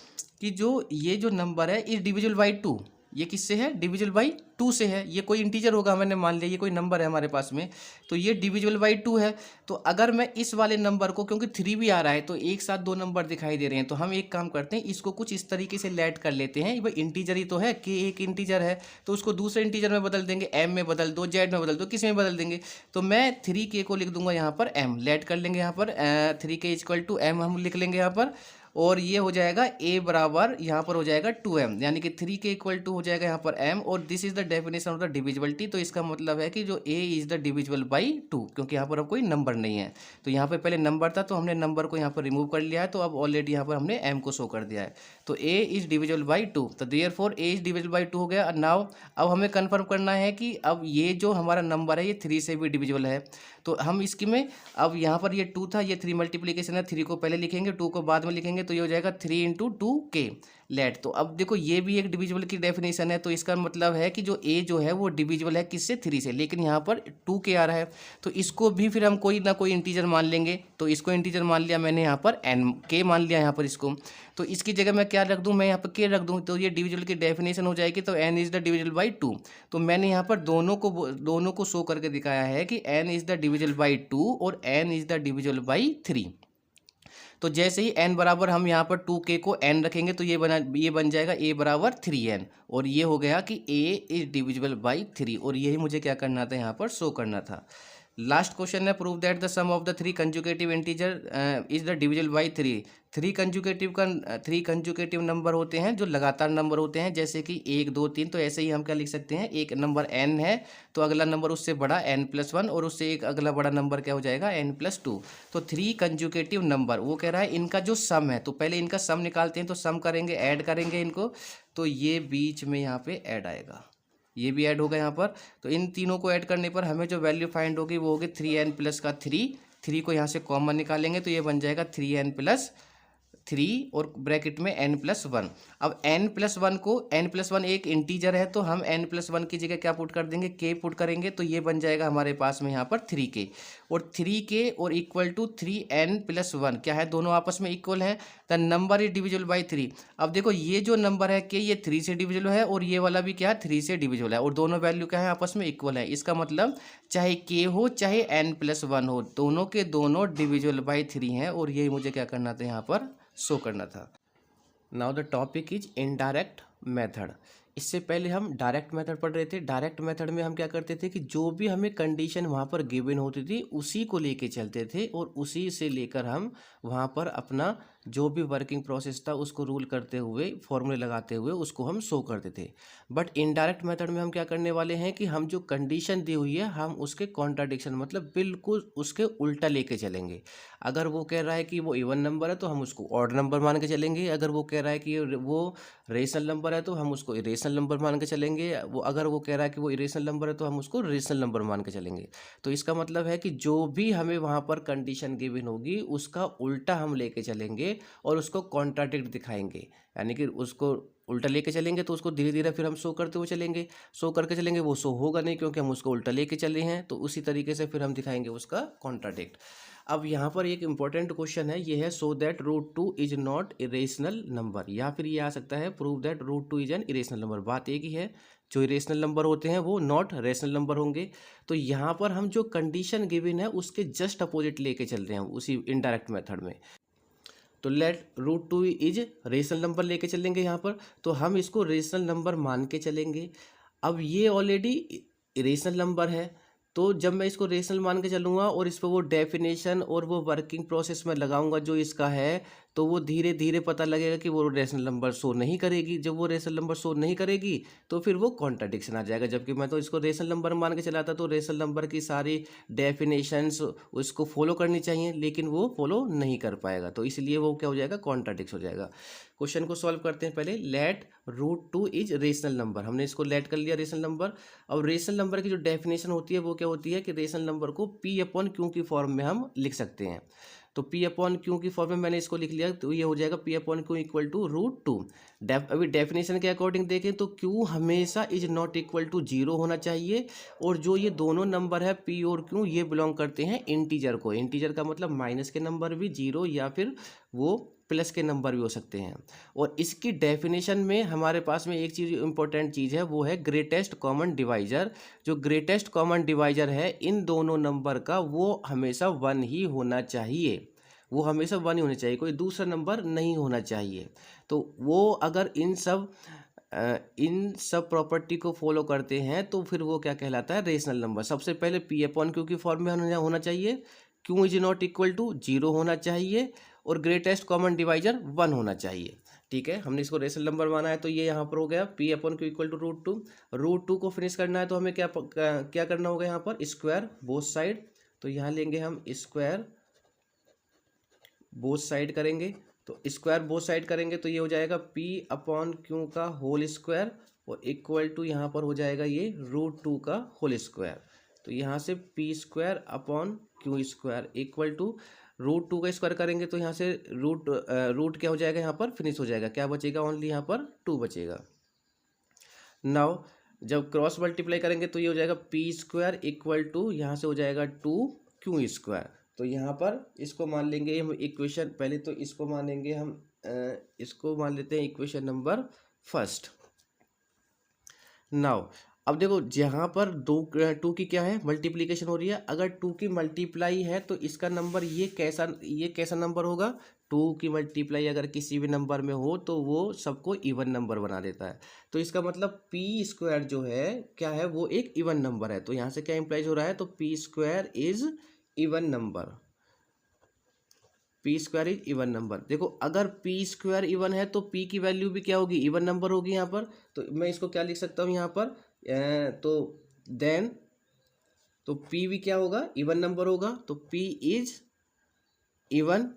कि जो ये जो नंबर है इज डिविजिबल बाई 2, ये किससे है, डिविजिबल बाई 2 से है। ये कोई इंटीजर होगा, मैंने मान लिया ये कोई नंबर है हमारे पास में, तो ये डिविजिबल बाई 2 है। तो अगर मैं इस वाले नंबर को, क्योंकि 3 भी आ रहा है तो एक साथ दो नंबर दिखाई दे रहे हैं, तो हम एक काम करते हैं, इसको कुछ इस तरीके से लेट कर लेते हैं। भाई इंटीजर ही तो है, कि एक इंटीजर है तो उसको दूसरे इंटीजर में बदल देंगे, एम में बदल दो, जेड में बदल दो, किस में बदल देंगे। तो मैं 3k को लिख दूंगा यहाँ पर एम, लेट कर लेंगे यहाँ पर 3k इक्वल टू एम हम लिख लेंगे यहाँ पर, और ये हो जाएगा a बराबर यहाँ पर हो जाएगा 2m, यानी कि 3k इक्वल टू हो जाएगा यहाँ पर m, और this is the definition of the divisibility. तो इसका मतलब है कि जो a is the divisible by 2, क्योंकि यहाँ पर अब कोई नंबर नहीं है। तो यहाँ पर पहले नंबर था तो हमने नंबर को यहाँ पर रिमूव कर लिया है, तो अब ऑलरेडी यहाँ पर हमने m को शो कर दिया है। तो a इज डिविजिबल बाई 2, तो therefore a is divisible by 2 हो गया। नाउ अब हमें कन्फर्म करना है कि अब ये जो हमारा नंबर है ये 3 से भी डिविजिबल है। तो हम इसकी में अब यहाँ पर ये 2 था, ये 3 मल्टीप्लीकेशन है, 3 को पहले लिखेंगे 2 को बाद में लिखेंगे, तो ये हो जाएगा 3 इंटू 2k लेट। तो अब देखो ये भी एक डिविजिबल की डेफिनेशन है, तो इसका मतलब है कि जो a जो है वो डिविजिबल है किससे, 3 से, लेकिन यहाँ पर 2k आ रहा है, तो इसको भी फिर हम कोई ना कोई इंटीजर मान लेंगे। तो इसको इंटीजर मान लिया मैंने यहाँ पर k मान लिया यहाँ पर इसको, तो इसकी जगह मैं क्या रख दूँ, मैं यहाँ पर k रख दूँ, तो ये डिविजिबल की डेफिनेशन हो जाएगी। तो n is the divisible by 2, तो मैंने यहाँ पर दोनों को शो करके दिखाया है कि n is the divisible by 2 और n is the divisible by 3। तो जैसे ही n बराबर हम यहाँ पर 2k को n रखेंगे तो ये बन जाएगा a बराबर 3n, और ये हो गया कि a इज डिविजिबल बाई 3, और यही मुझे क्या करना था, यहाँ पर शो करना था। लास्ट क्वेश्चन है, prove that the sum of the 3 conjugative integer is the divisible by 3। 3 conjugative number होते हैं जो लगातार नंबर होते हैं, जैसे कि 1 2 3, तो ऐसे ही हम क्या लिख सकते हैं, एक नंबर n है तो अगला नंबर उससे बड़ा n+1, और उससे एक अगला बड़ा नंबर क्या हो जाएगा, n+2। तो 3 कंजुगेटिव नंबर, वो कह रहा है इनका जो सम है, तो पहले इनका सम निकालते हैं, तो सम करेंगे, ऐड करेंगे इनको, तो ये बीच में यहाँ पे ऐड आएगा, ये भी ऐड होगा यहाँ पर। तो इन तीनों को ऐड करने पर हमें जो वैल्यू फाइंड होगी वो होगी 3n प्लस का 3 को यहाँ से कॉमन निकालेंगे तो ये बन जाएगा 3n प्लस 3 और ब्रैकेट में n+1। अब n+1 एक इंटीजर है, तो हम n+1 की जगह क्या पुट कर देंगे, k पुट करेंगे, तो ये बन जाएगा हमारे पास में यहाँ पर 3k, और 3k और इक्वल टू 3n+1 क्या है, दोनों आपस में इक्वल है, the number is divisible by 3। अब देखो ये जो नंबर है k, ये 3 से डिविजिबल है, और ये वाला भी क्या है, 3 से डिविजिबल है, और दोनों वैल्यू क्या है, आपस में इक्वल है। इसका मतलब चाहे k हो चाहे n+1 हो, दोनों के दोनों डिविजिबल बाई 3 हैं, और यही मुझे क्या करना था, यहाँ पर शो करना था। Now the topic is indirect method. इससे पहले हम डायरेक्ट मेथड पढ़ रहे थे। डायरेक्ट मेथड में हम क्या करते थे कि जो भी हमें कंडीशन वहाँ पर गिवन होती थी उसी को लेके चलते थे, और उसी से लेकर हम वहाँ पर अपना जो भी वर्किंग प्रोसेस था उसको रूल करते हुए, फॉर्मूले लगाते हुए उसको हम शो करते थे। बट इनडायरेक्ट मेथड में हम क्या करने वाले हैं कि हम जो कंडीशन दी हुई है हम उसके कॉन्ट्राडिक्शन, मतलब बिल्कुल उसके उल्टा लेके चलेंगे। अगर वो कह रहा है कि वो इवन नंबर है तो हम उसको ऑड नंबर मान के चलेंगे, अगर वो कह रहा है कि वो रेशनल नंबर है तो हम उसको इरेशनल नंबर मान के चलेंगे, अगर वो कह रहा है कि वो इरेशनल नंबर है तो हम उसको रेशनल नंबर मान के चलेंगे। तो इसका मतलब है कि जो भी हमें वहाँ पर कंडीशन गिवन होगी उसका उल्टा हम लेके चलेंगे और उसको कॉन्ट्राडिक्ट दिखाएंगे, यानी कि उसको उल्टा लेके चलेंगे तो उसको धीरे धीरे फिर हम शो करते हुए चलेंगे, शो करके चलेंगे, वो शो होगा नहीं क्योंकि हम उसको उल्टा लेके चले हैं, तो उसी तरीके से फिर हम दिखाएंगे उसका कॉन्ट्राडिक्ट। अब यहाँ पर एक इंपॉर्टेंट क्वेश्चन है, ये है so that √2 is not irrational number, या फिर ये आ सकता है prove that √2 is an irrational number. बात एक ही है, जो इरेशनल नंबर होते हैं वो नॉट रेशनल नंबर होंगे। तो यहाँ पर हम जो कंडीशन गिवन है उसके जस्ट अपोजिट लेके चल रहे हैं उसी इनडायरेक्ट मेथड में। तो लेट √2 इज रेशनल नंबर लेके चलेंगे यहाँ पर, तो हम इसको रेशनल नंबर मान के चलेंगे। अब ये ऑलरेडी रेशनल नंबर है, तो जब मैं इसको रेशनल मान के चलूँगा और इस पर वो डेफिनेशन और वो वर्किंग प्रोसेस में लगाऊंगा जो इसका है, तो वो धीरे धीरे पता लगेगा कि वो रेशनल नंबर शो नहीं करेगी। जब वो रेशनल नंबर शो नहीं करेगी तो फिर वो कॉन्ट्राडिक्शन आ जाएगा, जबकि मैं तो इसको रेशनल नंबर मान के चलाता तो रेशनल नंबर की सारी डेफिनेशंस उसको फॉलो करनी चाहिए, लेकिन वो फॉलो नहीं कर पाएगा, तो इसलिए वो क्या हो जाएगा, कॉन्ट्राडिक्शन हो जाएगा। क्वेश्चन को सॉल्व करते हैं पहले। लेट √2 इज रेशनल नंबर, हमने इसको लेट कर लिया रेशनल नंबर। अब रेशनल नंबर की जो डेफिनेशन होती है वो क्या होती है कि रेशनल नंबर को P/Q की फॉर्म में हम लिख सकते हैं। तो P/Q की फॉर्म में मैंने इसको लिख लिया, तो ये हो जाएगा P/Q इक्वल टू √2। अभी डेफिनेशन के अकॉर्डिंग देखें तो Q हमेशा इज नॉट इक्वल टू 0 होना चाहिए, और जो ये दोनों नंबर है P और Q ये बिलोंग करते हैं इंटीजर को। इंटीजर का मतलब माइनस के नंबर भी 0 या फिर वो प्लस के नंबर भी हो सकते हैं। और इसकी डेफिनेशन में हमारे पास में एक चीज़ इंपॉर्टेंट चीज़ है, वो है ग्रेटेस्ट कॉमन डिवाइजर। जो ग्रेटेस्ट कॉमन डिवाइजर है इन दोनों नंबर का, वो हमेशा 1 ही होना चाहिए, वो हमेशा 1 ही होना चाहिए, कोई दूसरा नंबर नहीं होना चाहिए। तो वो अगर इन सब प्रॉपर्टी को फॉलो करते हैं तो फिर वो क्या कहलाता है, रेशनल नंबर। सबसे पहले पी अपॉन क्यू की फॉर्म में होना चाहिए, Q is not equal to 0 होना चाहिए, और ग्रेटेस्ट कॉमन डिवाइजर 1 होना चाहिए। ठीक है, हमने इसको रेशनल नंबर माना है, तो ये यहाँ पर हो गया P upon Q equal to √2। √2 को फिनिश करना है तो हमें क्या करना होगा, यहाँ पर स्क्वायर बोथ साइड। तो यहाँ लेंगे हम स्क्वायर बोथ साइड करेंगे, तो स्क्वायर बोथ साइड करेंगे तो ये हो जाएगा पी अपॉन क्यू का होल स्क्वायर, और इक्वल टू यहाँ पर हो जाएगा ये √2 का होल स्क्वायर। तो यहाँ से P square upon Q square equal to √2 का स्क्वायर करेंगे तो यहाँ से रूट क्या हो जाएगा, यहाँ पर फिनिश हो जाएगा, क्या बचेगा, ओनली यहाँ पर 2 बचेगा। नाउ जब क्रॉस मल्टीप्लाई करेंगे तो ये हो जाएगा पी स्क्वायर इक्वल टू यहाँ से हो जाएगा 2 क्यू स्क्वायर। तो यहाँ पर इसको मान लेंगे हम इक्वेशन, पहले तो इसको मानेंगे हम, इसको मान लेते हैं इक्वेशन नंबर फर्स्ट। नाउ अब देखो जहाँ पर 2 की क्या है, मल्टीप्लिकेशन हो रही है। अगर 2 की मल्टीप्लाई है तो इसका नंबर ये कैसा नंबर होगा, 2 की मल्टीप्लाई अगर किसी भी नंबर में हो तो वो सबको इवन नंबर बना देता है। तो इसका मतलब पी स्क्वायर जो है क्या है, वो एक इवन नंबर है। तो यहाँ से क्या इम्प्लाइज हो रहा है, तो P square is even number, P square is even number. देखो अगर पी स्क्वायर इवन है तो पी की वैल्यू भी क्या होगी, इवन नंबर होगी यहाँ पर। तो मैं इसको क्या लिख सकता हूँ यहाँ पर, तो पी भी क्या होगा, इवन नंबर होगा। तो पी इज इवन,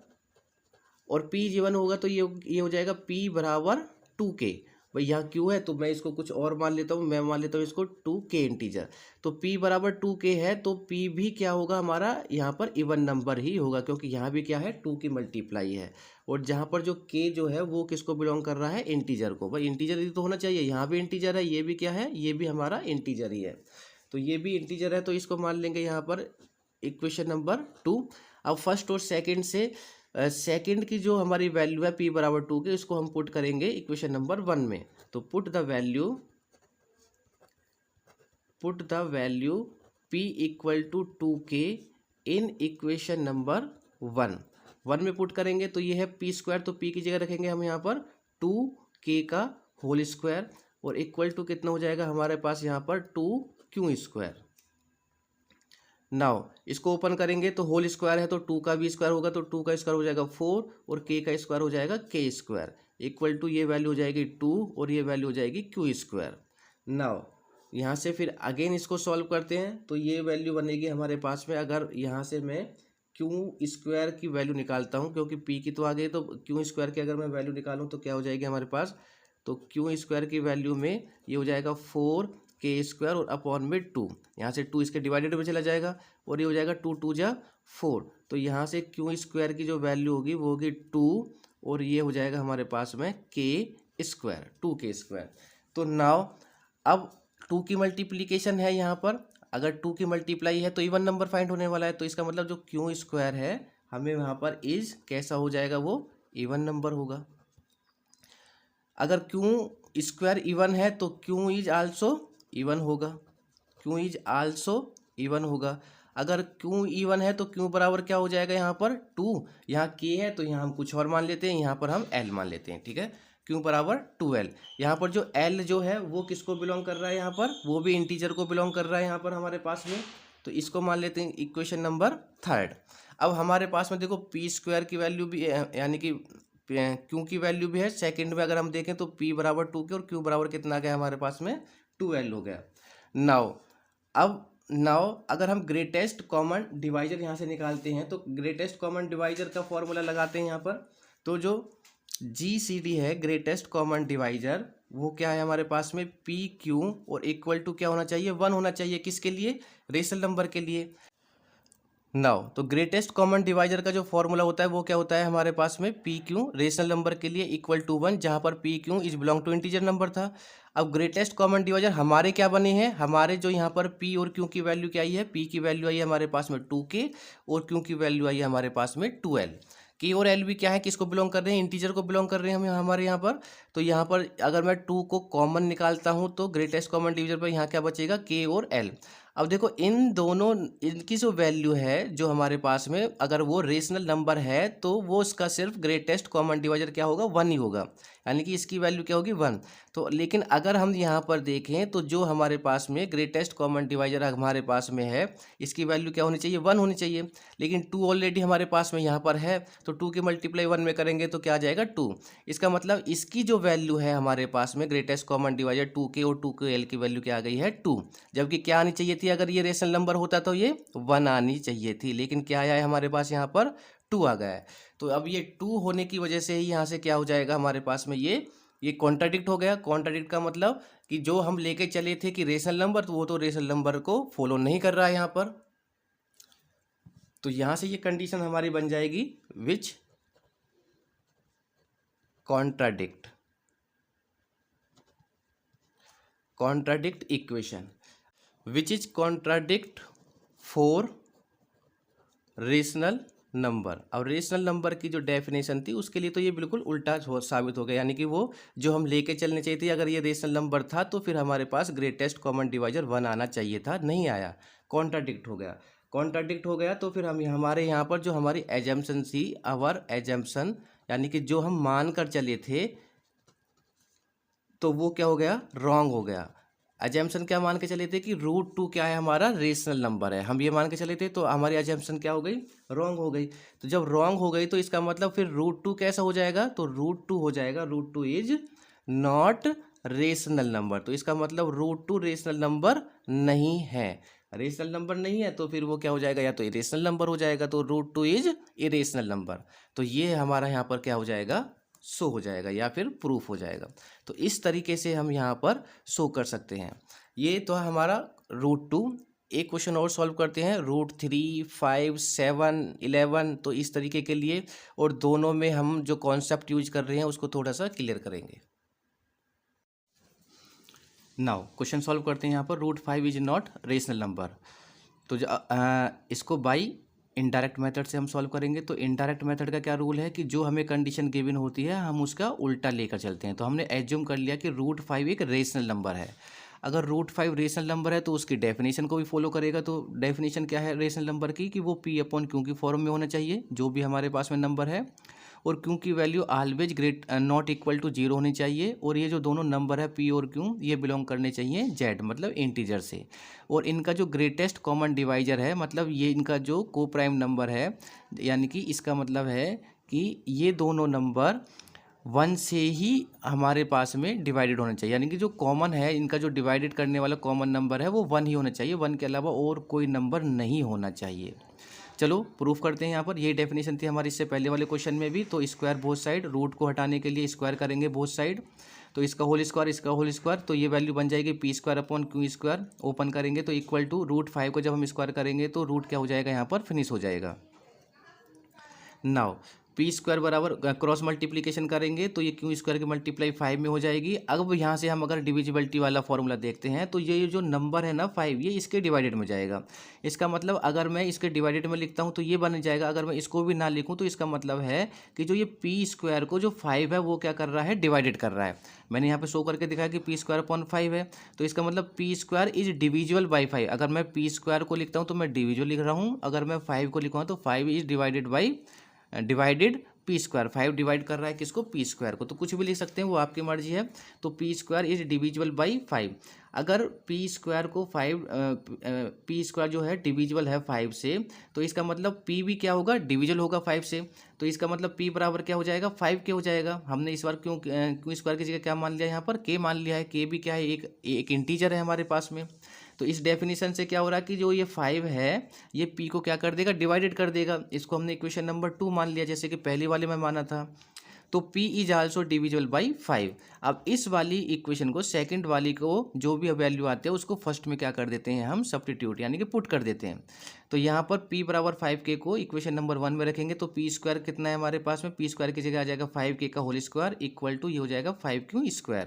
और पी इज इवन होगा तो ये हो जाएगा पी बराबर 2k। भाई यहाँ क्यू है तो मैं इसको कुछ और मान लेता हूँ, मैं मान लेता हूँ इसको 2k इंटीजर। तो p बराबर 2k है तो p भी क्या होगा हमारा, यहाँ पर इवन नंबर ही होगा, क्योंकि यहाँ भी क्या है, 2 की मल्टीप्लाई है। और जहाँ पर जो k जो है वो किसको बिलोंग कर रहा है, इंटीजर को। भाई इंटीजर ही तो होना चाहिए, यहाँ भी इंटीजर है, ये भी क्या है, ये भी हमारा इंटीजर ही है। तो ये भी इंटीजर है तो इसको मान लेंगे यहाँ पर इक्वेशन नंबर 2। अब फर्स्ट और सेकेंड से सेकंड की जो हमारी वैल्यू है p बराबर 2 के, इसको हम पुट करेंगे इक्वेशन नंबर 1 में। तो put the value p equal to 2k in equation number 1 में पुट करेंगे तो ये है p स्क्वायर, तो p की जगह रखेंगे हम यहाँ पर 2k का होल स्क्वायर, और इक्वल टू कितना हो जाएगा हमारे पास यहाँ पर 2q स्क्वायर। नाउ इसको ओपन करेंगे तो होल स्क्वायर है तो 2 का भी स्क्वायर होगा, तो 2 का स्क्वायर हो जाएगा 4, और k का स्क्वायर हो जाएगा k स्क्वायर, इक्वल टू ये वैल्यू हो जाएगी 2 और ये वैल्यू हो जाएगी q स्क्वायर। नाउ यहाँ से फिर अगेन इसको सॉल्व करते हैं तो ये वैल्यू बनेगी हमारे पास में, अगर यहाँ से मैं q स्क्वायर की वैल्यू निकालता हूँ, क्योंकि p की तो आ गई, तो q स्क्वायर की अगर मैं वैल्यू निकालूँ तो क्या हो जाएगी हमारे पास, तो q स्क्वायर की वैल्यू में ये हो जाएगा 4k स्क्वायर और अपॉन में 2, यहाँ से 2 इसके डिवाइडेड में चला जाएगा, और ये हो जाएगा 2 2 जा 4। तो यहाँ से q स्क्वायर की जो वैल्यू होगी वो होगी 2, और ये हो जाएगा हमारे पास में k स्क्वायर, 2k स्क्वायर। तो नाउ अब 2 की मल्टीप्लीकेशन है यहाँ पर, अगर 2 की मल्टीप्लाई है तो इवन नंबर फाइंड होने वाला है, तो इसका मतलब जो q स्क्वायर है हमें यहाँ पर इज कैसा हो जाएगा, वो इवन नंबर होगा। अगर q स्क्वायर इवन है तो q इज आल्सो इवन होगा, q इज आल्सो इवन होगा। अगर q इवन है तो q बराबर क्या हो जाएगा यहाँ पर 2, यहाँ k है तो यहाँ हम कुछ और मान लेते हैं, यहाँ पर हम l मान लेते हैं। ठीक है, q बराबर 2l। यहाँ पर जो l जो है वो किसको बिलोंग कर रहा है, यहाँ पर वो भी इंटीजर को बिलोंग कर रहा है यहाँ पर हमारे पास में, तो इसको मान लेते हैं इक्वेशन नंबर 3। अब हमारे पास में देखो पी स्क्वायर की वैल्यू भी यानी कि क्यू की वैल्यू भी है, सेकंड में अगर हम देखें तो p बराबर 2 के और q बराबर कितना आ गया हमारे पास में 2l हो गया। नाउ अगर हम ग्रेटेस्ट कॉमन डिवाइजर यहाँ से निकालते हैं तो ग्रेटेस्ट कॉमन डिवाइजर का फॉर्मूला लगाते हैं यहाँ पर। तो जो GCD है ग्रेटेस्ट कॉमन डिवाइजर, वो क्या है हमारे पास में PQ और इक्वल टू क्या होना चाहिए, 1 होना चाहिए, किसके लिए, रेशनल नंबर के लिए। नाउ तो ग्रेटेस्ट कॉमन डिवाइजर का जो फॉर्मूला होता है वो क्या होता है हमारे पास में PQ रेशनल नंबर के लिए इक्वल टू 1, जहाँ पर PQ is belong to integer number था। अब ग्रेटेस्ट कॉमन डिवाइजर हमारे क्या बने हैं, हमारे जो यहाँ पर P और Q की वैल्यू क्या आई है, P की वैल्यू आई है हमारे पास में 2K और Q की वैल्यू आई है हमारे पास में 2L। के और एल भी क्या है, किसको बिलोंग कर रहे हैं, इंटीजर को बिलोंग कर रहे हैं हम हमारे यहाँ पर। तो यहाँ पर अगर मैं 2 को कॉमन निकालता हूँ तो ग्रेटेस्ट कॉमन डिवीजर पर यहाँ क्या बचेगा, के और एल। अब देखो इन दोनों, इनकी जो वैल्यू है जो हमारे पास में, अगर वो रेशनल नंबर है तो वो इसका सिर्फ ग्रेटेस्ट कॉमन डिवाइजर क्या होगा, 1 ही होगा, यानी कि इसकी वैल्यू क्या होगी, 1। तो लेकिन अगर हम यहाँ पर देखें तो जो हमारे पास में ग्रेटेस्ट कॉमन डिवाइजर हमारे पास में है, इसकी वैल्यू क्या होनी चाहिए, 1 होनी चाहिए। लेकिन 2 ऑलरेडी हमारे पास में यहाँ पर है, तो 2 के मल्टीप्लाई 1 में करेंगे तो क्या आ जाएगा, 2। इसका मतलब इसकी जो वैल्यू है हमारे पास में ग्रेटेस्ट कॉमन डिवाइजर 2 के और 2 के एल की वैल्यू क्या आ गई है, 2। जबकि क्या आनी चाहिए थी, अगर ये रेशनल नंबर होता तो ये 1 आनी चाहिए थी, लेकिन क्या आया है हमारे पास यहाँ पर 2 आ गया है। तो अब ये 2 होने की वजह से ही यहाँ से क्या हो जाएगा हमारे पास में, ये कॉन्ट्राडिक्ट हो गया। कॉन्ट्राडिक्ट का मतलब कि जो हम लेके चले थे कि रेशनल नंबर, तो वो तो रेशनल नंबर को फॉलो नहीं कर रहा है यहाँ पर। तो यहाँ से ये कंडीशन हमारी बन जाएगी which contradict equation, which is contradict for rational number. अब रेशनल नंबर की जो डेफिनेशन थी उसके लिए तो ये बिल्कुल उल्टा साबित हो गया, यानी कि वो जो हम लेके चलने चाहिए थे, अगर ये रेशनल नंबर था तो फिर हमारे पास ग्रेटेस्ट कॉमन डिवाइजर 1 आना चाहिए था, नहीं आया, कॉन्ट्राडिक्ट हो गया। कॉन्ट्राडिक्ट हो गया तो फिर हम हमारे यहाँ पर जो हमारी एजम्पशन थी, आवर एजम्पशन, यानी कि जो हम मान कर चले थे, तो वो क्या हो गया, रॉन्ग हो गया। अजम्पशन क्या मान के चले थे कि √2 क्या है, हमारा रेशनल नंबर है, हम ये मान के चले थे, तो हमारी अजम्पशन क्या हो गई, रॉन्ग हो गई। तो जब रॉन्ग हो गई तो इसका मतलब फिर √2 कैसा हो जाएगा, तो √2 हो जाएगा, √2 इज नॉट रेशनल नंबर। तो इसका मतलब √2 रेशनल नंबर नहीं है, रेशनल नंबर नहीं है तो फिर वो क्या हो जाएगा, या तो इरेशनल नंबर हो जाएगा, तो √2 इज इरेशनल नंबर। तो ये हमारा यहाँ पर क्या हो जाएगा, शो हो जाएगा या फिर प्रूफ हो जाएगा। तो इस तरीके से हम यहाँ पर शो कर सकते हैं। ये तो हमारा √2। एक क्वेश्चन और सॉल्व करते हैं, √3, 5, 7, 11। तो इस तरीके के लिए, और दोनों में हम जो कॉन्सेप्ट यूज कर रहे हैं उसको थोड़ा सा क्लियर करेंगे। नाउ क्वेश्चन सॉल्व करते हैं यहाँ पर, √5 इज नॉट रेशनल नंबर। तो इसको बाई इनडायरेक्ट मेथड से हम सॉल्व करेंगे। तो इनडायरेक्ट मेथड का क्या रूल है कि जो हमें कंडीशन गिवन होती है हम उसका उल्टा लेकर चलते हैं। तो हमने एज्यूम कर लिया कि √5 एक रेशनल नंबर है। अगर √5 रेशनल नंबर है तो उसकी डेफिनेशन को भी फॉलो करेगा। तो डेफिनेशन क्या है रेशनल नंबर की, कि वो P/Q की फॉर्म में होना चाहिए जो भी हमारे पास में नंबर है, और Q की value always not equal to 0 होनी चाहिए। और ये जो दोनों नंबर है P और Q, ये बिलोंग करने चाहिए Z मतलब इंटीजर से। और इनका जो ग्रेटेस्ट कॉमन डिवाइजर है, मतलब ये इनका जो को प्राइम नंबर है, यानी कि इसका मतलब है कि ये दोनों नंबर 1 से ही हमारे पास में डिवाइडेड होना चाहिए, यानी कि जो कॉमन है इनका, जो डिवाइडेड करने वाला कॉमन नंबर है वो 1 ही होना चाहिए, 1 के अलावा और कोई नंबर नहीं होना चाहिए। चलो प्रूफ करते हैं। यहाँ पर ये डेफिनेशन थी हमारी इससे पहले वाले क्वेश्चन में भी। तो स्क्वायर बोथ साइड, रूट को हटाने के लिए स्क्वायर करेंगे बोथ साइड, तो इसका होल स्क्वायर, इसका होल स्क्वायर, तो ये वैल्यू बन जाएगी P²/Q²। ओपन करेंगे तो इक्वल टू √5 को जब हम स्क्वायर करेंगे तो रूट क्या हो जाएगा, यहाँ पर फिनिश हो जाएगा। नाउ P² बराबर क्रॉस मल्टीप्लीकेशन करेंगे तो ये Q² की मल्टीप्लाई 5 में हो जाएगी। अब यहाँ से हम अगर डिविजिबिलिटी वाला फॉर्मूला देखते हैं तो ये जो नंबर है ना 5, ये इसके डिवाइडेड में जाएगा। इसका मतलब अगर मैं इसके डिवाइडेड में लिखता हूँ तो ये बन जाएगा, अगर मैं इसको भी ना लिखूँ तो इसका मतलब है कि जो ये P² को जो 5 है वो क्या कर रहा है, डिवाइडेड कर रहा है। मैंने यहाँ पे शो करके दिखाया कि P²/5 है, तो इसका मतलब P² इज डिविजिबल बाई 5। अगर मैं P² को लिखता हूँ तो मैं डिविजिबल लिख रहा हूँ, अगर मैं 5 को लिखूँगा तो 5 इज डिवाइडेड P²। 5 डिवाइड कर रहा है किसको, P² को, तो कुछ भी लिख सकते हैं, वो आपकी मर्जी है। तो P² इज डिविजिबल बाई 5। अगर P² जो है डिविजिबल है 5 से, तो इसका मतलब P भी क्या होगा, डिविजिबल होगा 5 से। तो इसका मतलब P बराबर क्या हो जाएगा, 5 के हो जाएगा। हमने इस बार Q² की जगह क्या मान लिया, यहाँ पर K मान लिया है। K भी क्या है, एक इंटीजर है हमारे पास में। तो इस डेफिनेशन से क्या हो रहा है कि जो ये 5 है ये P को क्या कर देगा, डिवाइडेड कर देगा। इसको हमने इक्वेशन नंबर 2 मान लिया, जैसे कि पहले वाले में माना था। तो P is also divisible by 5। अब इस वाली इक्वेशन को, सेकंड वाली को, जो भी वैल्यू आते हैं उसको फर्स्ट में क्या कर देते हैं हम, सब्स्टिट्यूट यानी कि पुट कर देते हैं। तो यहाँ पर P बराबर 5K को इक्वेशन नंबर 1 में रखेंगे तो P² कितना है हमारे पास में, P² की जगह आ जाएगा 5K का होल स्क्वायर इक्वल टू ये हो जाएगा 5Q²।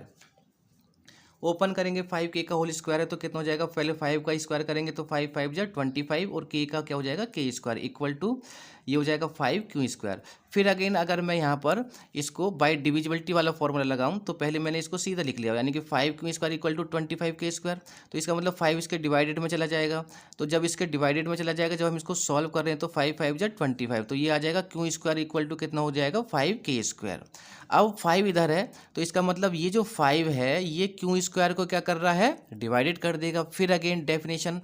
ओपन करेंगे 5K का होल स्क्वायर है तो कितना हो जाएगा, पहले 5 का स्क्वायर करेंगे तो 5×5 = 25 और K का क्या हो जाएगा K² इक्वल टू ये हो जाएगा 5Q²। फिर अगेन अगर मैं यहाँ पर इसको बाय डिविजिबिलिटी वाला फॉर्मूला लगाऊं तो पहले मैंने इसको सीधा लिख लिया, यानी कि 5 Q square equal to 25 k square. तो इसका मतलब 5 इसके डिवाइडेड में चला जाएगा। तो जब इसके डिवाइडेड में चला जाएगा, जब हम इसको सॉल्व कर रहे हैं तो 5 5 जा 25, तो ये आ जाएगा क्यू स्क्वायर इक्वल टू कितना हो जाएगा 5 k स्क्वायर। अब 5 इधर है तो इसका मतलब ये जो 5 है ये क्यू स्क्वायर को क्या कर रहा है, डिवाइडेड कर देगा। फिर अगेन डेफिनेशन,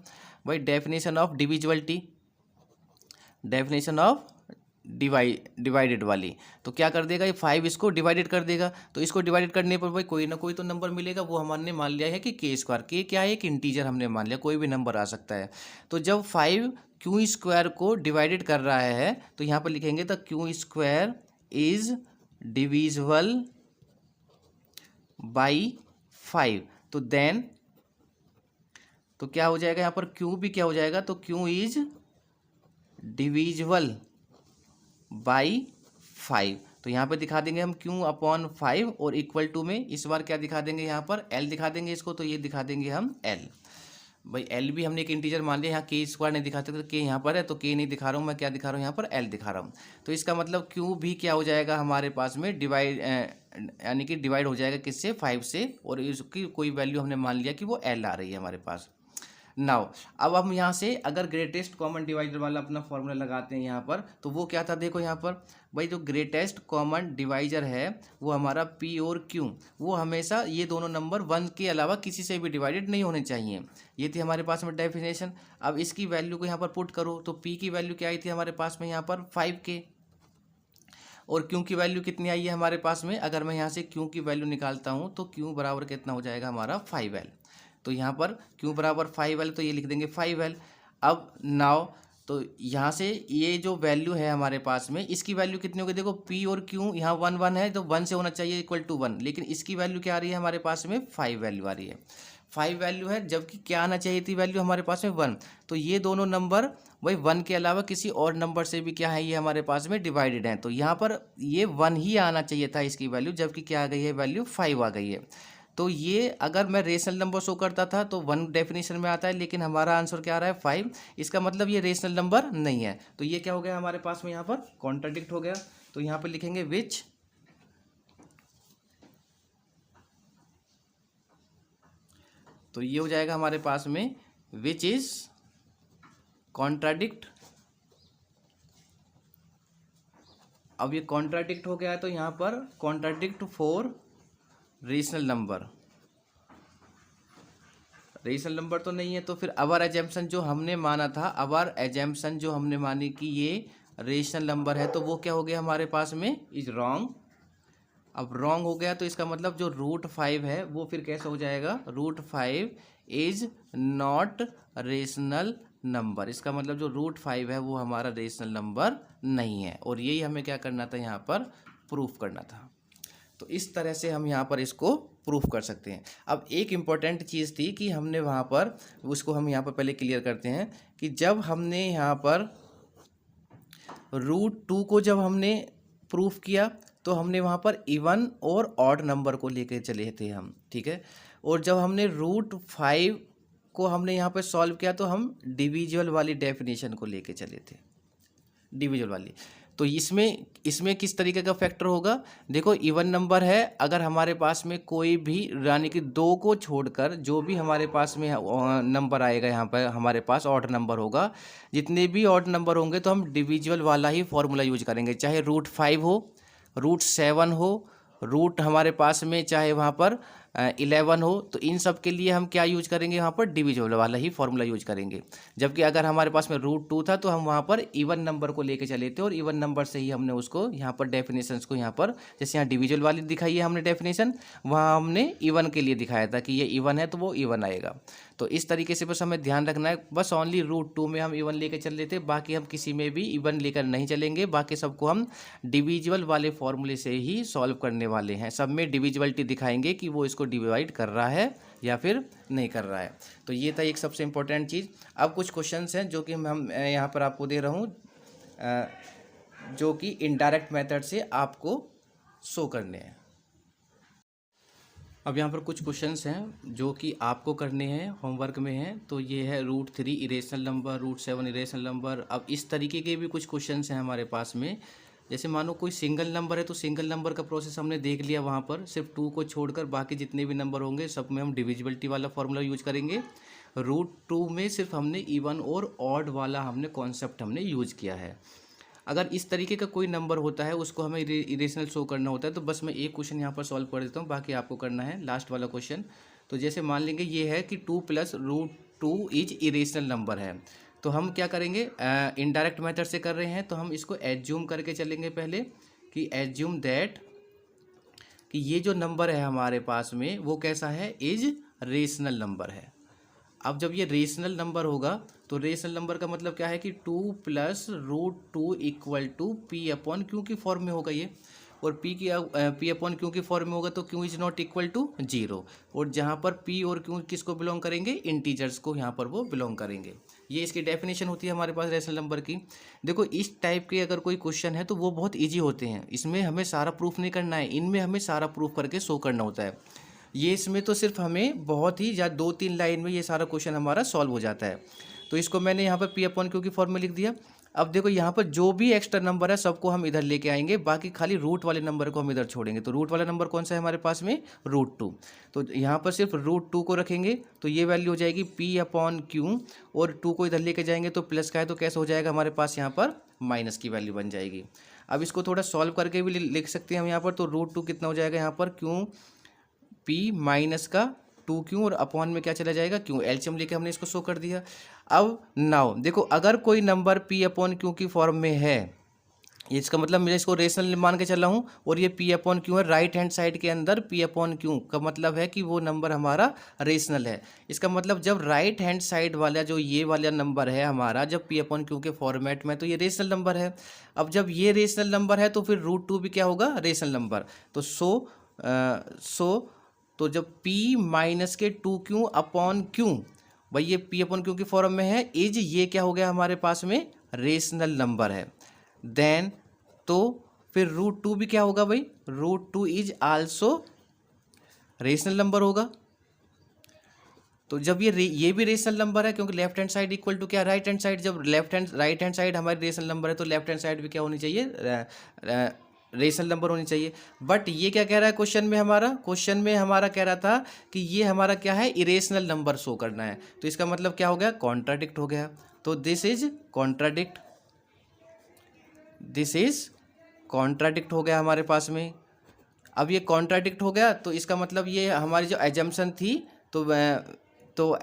भाई definition of divisibility, definition of divided वाली, तो क्या कर देगा ये 5 इसको डिवाइडेड कर देगा। तो इसको डिवाइडेड करने पर भाई कोई ना कोई तो नंबर मिलेगा, वो हमने मान लिया है कि के स्क्वायर, के क्या है एक इंटीजर हमने मान लिया, कोई भी नंबर आ सकता है। तो जब 5 क्यू स्क्वायर को डिवाइडेड कर रहा है तो यहाँ पर लिखेंगे the Q square is divisible by 5। तो देन तो क्या हो जाएगा यहाँ पर, क्यू भी क्या हो जाएगा, तो क्यू इज डिविजिबल बाई 5। तो यहाँ पे दिखा देंगे हम क्यू अपॉन 5 और इक्वल टू में इस बार क्या दिखा देंगे यहाँ पर एल दिखा देंगे इसको, तो ये दिखा देंगे हम एल। भाई एल भी हमने एक इंटीजर मान लिया, यहाँ के स्क्वायर नहीं दिखाते तो के यहाँ पर है, तो के नहीं दिखा रहा हूँ मैं, क्या दिखा रहा हूँ यहाँ पर एल दिखा रहा हूँ। तो इसका मतलब क्यू भी क्या हो जाएगा हमारे पास में डिवाइड, यानी कि डिवाइड हो जाएगा किससे 5 से, और इसकी कोई वैल्यू हमने मान लिया कि वो एल आ रही है हमारे पास। नाउ अब हम यहाँ से अगर ग्रेटेस्ट कॉमन डिवाइडर वाला अपना फॉर्मूला लगाते हैं यहाँ पर, तो वो क्या था देखो यहाँ पर, भाई जो ग्रेटेस्ट कॉमन डिवाइजर है वो हमारा पी और क्यू, वो हमेशा ये दोनों नंबर 1 के अलावा किसी से भी डिवाइडेड नहीं होने चाहिए। ये थी हमारे पास में डेफिनेशन। अब इसकी वैल्यू को यहाँ पर पुट करो तो पी की वैल्यू क्या आई थी हमारे पास में यहाँ पर 5k, और क्यू की वैल्यू कितनी आई है हमारे पास में, अगर मैं यहाँ से क्यू की वैल्यू निकालता हूँ तो क्यू बराबर कितना हो जाएगा हमारा 5l। तो यहाँ पर क्यू बराबर 5l, तो ये लिख देंगे 5l। अब नाउ तो यहाँ से ये जो वैल्यू है हमारे पास में, इसकी वैल्यू कितनी होगी, देखो p और q यहाँ 1 1 है तो 1 से होना चाहिए इक्वल टू 1, लेकिन इसकी वैल्यू क्या आ रही है हमारे पास में 5 वैल्यू आ रही है, 5 वैल्यू है, जबकि क्या आना चाहिए थी वैल्यू हमारे पास में 1। तो ये दोनों नंबर वही 1 के अलावा किसी और नंबर से भी क्या है ये हमारे पास में डिवाइडेड हैं, तो यहाँ पर ये 1 ही आना चाहिए था इसकी वैल्यू, जबकि क्या आ गई है वैल्यू 5 आ गई है। तो ये अगर मैं रेशनल नंबर शो करता था तो 1 डेफिनेशन में आता है, लेकिन हमारा आंसर क्या आ रहा है 5, इसका मतलब ये रेशनल नंबर नहीं है। तो ये क्या हो गया हमारे पास में यहाँ पर कॉन्ट्राडिक्ट हो गया। तो यहाँ पर लिखेंगे विच तो ये हो जाएगा हमारे पास में विच इज कॉन्ट्राडिक्ट। अब ये कॉन्ट्राडिक्ट हो गया है तो यहाँ पर contradict for rational number, rational number तो नहीं है, तो फिर अवर एजम्पशन जो हमने माना था, अवर एजम्पशन जो हमने मानी कि ये रेशनल नंबर है, तो वो क्या हो गया हमारे पास में इज रॉन्ग। अब रॉन्ग हो गया तो इसका मतलब जो √5 है वो फिर कैसा हो जाएगा, √5 इज नॉट रेशनल नंबर, इसका मतलब जो √5 है वो हमारा रेशनल नंबर नहीं है, और यही हमें क्या करना था यहाँ पर प्रूफ करना था। तो इस तरह से हम यहाँ पर इसको प्रूफ कर सकते हैं। अब एक इम्पॉर्टेंट चीज़ थी कि हमने वहाँ पर उसको हम यहाँ पर पहले क्लियर करते हैं कि जब हमने यहाँ पर √2 को जब हमने प्रूफ किया तो हमने वहाँ पर इवन और ऑड नंबर को लेकर चले थे हम, ठीक है। और जब हमने √5 को हमने यहाँ पर सॉल्व किया तो हम डिविजिबल वाली डेफिनेशन को लेके चले थे, डिविजिबल वाली। तो इसमें किस तरीके का फैक्टर होगा, देखो इवन नंबर है, अगर हमारे पास में कोई भी यानी कि 2 को छोड़कर जो भी हमारे पास में नंबर आएगा यहाँ पर हमारे पास ऑड नंबर होगा, जितने भी ऑड नंबर होंगे तो हम डिविजिबल वाला ही फॉर्मूला यूज करेंगे, चाहे √5 हो, √7 हो, रूट हमारे पास में चाहे वहाँ पर 11 हो, तो इन सब के लिए हम क्या यूज करेंगे यहाँ पर डिविजिबल वाला ही फॉर्मूला यूज करेंगे। जबकि अगर हमारे पास में √2 था तो हम वहाँ पर इवन नंबर को लेके चले थे और इवन नंबर से ही हमने उसको यहाँ पर डेफिनेशंस को यहाँ पर जैसे यहाँ डिविजिबल वाली दिखाई है हमने डेफिनेशन, वहाँ हमने इवन के लिए दिखाया था कि ये इवन है तो वो इवन आएगा। तो इस तरीके से बस हमें ध्यान रखना है, बस ओनली √2 में हम इवन लेकर चल रहे थे, बाकी हम किसी में भी इवन लेकर नहीं चलेंगे, बाकी सबको हम डिविजिबल वाले फॉर्मूले से ही सॉल्व करने वाले हैं। सब में डिविजिबिलिटी दिखाएंगे कि वो इसको डिवाइड कर रहा है या फिर नहीं कर रहा है। तो ये था एक सबसे इम्पोर्टेंट चीज़। अब कुछ क्वेश्चंस हैं जो कि हम यहाँ पर आपको दे रहा हूँ, जो कि इनडायरेक्ट मेथड से आपको शो करने हैं। अब यहाँ पर कुछ क्वेश्चंस हैं जो कि आपको करने हैं, होमवर्क में हैं। तो ये है √3 इरेशनल नंबर, √7 इरेशनल नंबर। अब इस तरीके के भी कुछ क्वेश्चंस हैं हमारे पास में जैसे मानो कोई सिंगल नंबर है तो सिंगल नंबर का प्रोसेस हमने देख लिया, वहाँ पर सिर्फ 2 को छोड़कर बाकी जितने भी नंबर होंगे सब में हम डिविजिबिलिटी वाला फॉर्मूला यूज करेंगे। √2 में सिर्फ हमने इवन और ऑड वाला हमने कॉन्सेप्ट हमने यूज किया है। अगर इस तरीके का कोई नंबर होता है उसको हमें इरेशनल शो करना होता है, तो बस मैं एक क्वेश्चन यहाँ पर सॉल्व कर देता हूँ, बाकी आपको करना है लास्ट वाला क्वेश्चन। तो जैसे मान लेंगे ये है कि 2 + √2 इज इरेशनल नंबर है, तो हम क्या करेंगे, इनडायरेक्ट मेथड से कर रहे हैं, तो हम इसको एज्यूम करके चलेंगे पहले कि एज्यूम दैट कि ये जो नंबर है हमारे पास में वो कैसा है, इज रेशनल नंबर है। अब जब ये रेशनल नंबर होगा तो रेशनल नंबर का मतलब क्या है कि 2 + √2 = P/Q की फॉर्म में होगा ये, और P/Q की फॉर्म में होगा तो Q is not equal to 0, और जहाँ पर P और Q किसको बिलोंग करेंगे, इंटीजर्स को यहाँ पर वो बिलोंग करेंगे। ये इसकी डेफिनेशन होती है हमारे पास रेशनल नंबर की। देखो इस टाइप के अगर कोई क्वेश्चन है तो वो बहुत ईजी होते हैं, इसमें हमें सारा प्रूफ नहीं करना है, इनमें हमें सारा प्रूफ करके शो करना होता है। ये इसमें तो सिर्फ हमें बहुत ही या 2-3 लाइन में ये सारा क्वेश्चन हमारा सॉल्व हो जाता है। तो इसको मैंने यहाँ पर P/Q की फॉर्म में लिख दिया। अब देखो यहाँ पर जो भी एक्स्ट्रा नंबर है सबको हम इधर लेके आएंगे, बाकी खाली रूट वाले नंबर को हम इधर छोड़ेंगे। तो रूट वाला नंबर कौन सा है हमारे पास में, √2। तो यहाँ पर सिर्फ √2 को रखेंगे तो ये वैल्यू हो जाएगी P/Q, और 2 को इधर लेके जाएंगे तो प्लस का है तो कैसे हो जाएगा हमारे पास यहाँ पर माइनस की वैल्यू बन जाएगी। अब इसको थोड़ा सॉल्व करके भी लिख सकते हैं हम यहाँ पर। तो √2 कितना हो जाएगा यहाँ पर, Q P माइनस का 2Q और अपॉन में क्या चला जाएगा, Q। एलसीएम लेके हमने इसको शो कर दिया। अब नाउ देखो अगर कोई नंबर P/Q की फॉर्म में है, इसका मतलब मैं इसको रेशनल मान के चल रहा हूँ, और ये P/Q है, राइट हैंड साइड के अंदर P/Q का मतलब है कि वो नंबर हमारा रेशनल है। इसका मतलब जब राइट हैंड साइड वाला जो ये वाला नंबर है हमारा जब P/Q के फॉर्मेट में, तो ये रेशनल नंबर है। अब जब ये रेशनल नंबर है तो फिर √2 भी क्या होगा, रेशनल नंबर। तो जब P माइनस के 2Q/Q, भाई ये P/Q की फॉर्म में है, इज ये क्या हो गया हमारे पास में, रेशनल नंबर है। देन तो फिर √2 भी क्या होगा भाई, √2 इज आल्सो रेशनल नंबर होगा। तो जब ये भी रेशनल नंबर है, क्योंकि left hand side equal to क्या, राइट हैंड साइड। जब राइट हैंड साइड हमारी रेशनल नंबर है तो लेफ्ट हैंड साइड भी क्या होनी चाहिए, रेशनल नंबर होनी चाहिए। बट ये क्या कह रहा है क्वेश्चन में हमारा कह रहा था कि ये हमारा क्या है, इरेशनल नंबर शो करना है। तो इसका मतलब क्या हो गया, कॉन्ट्राडिक्ट हो गया। तो दिस इज कॉन्ट्राडिक्ट हो गया हमारे पास में। अब ये कॉन्ट्राडिक्ट हो गया तो इसका मतलब ये हमारी जो एजम्पशन थी तो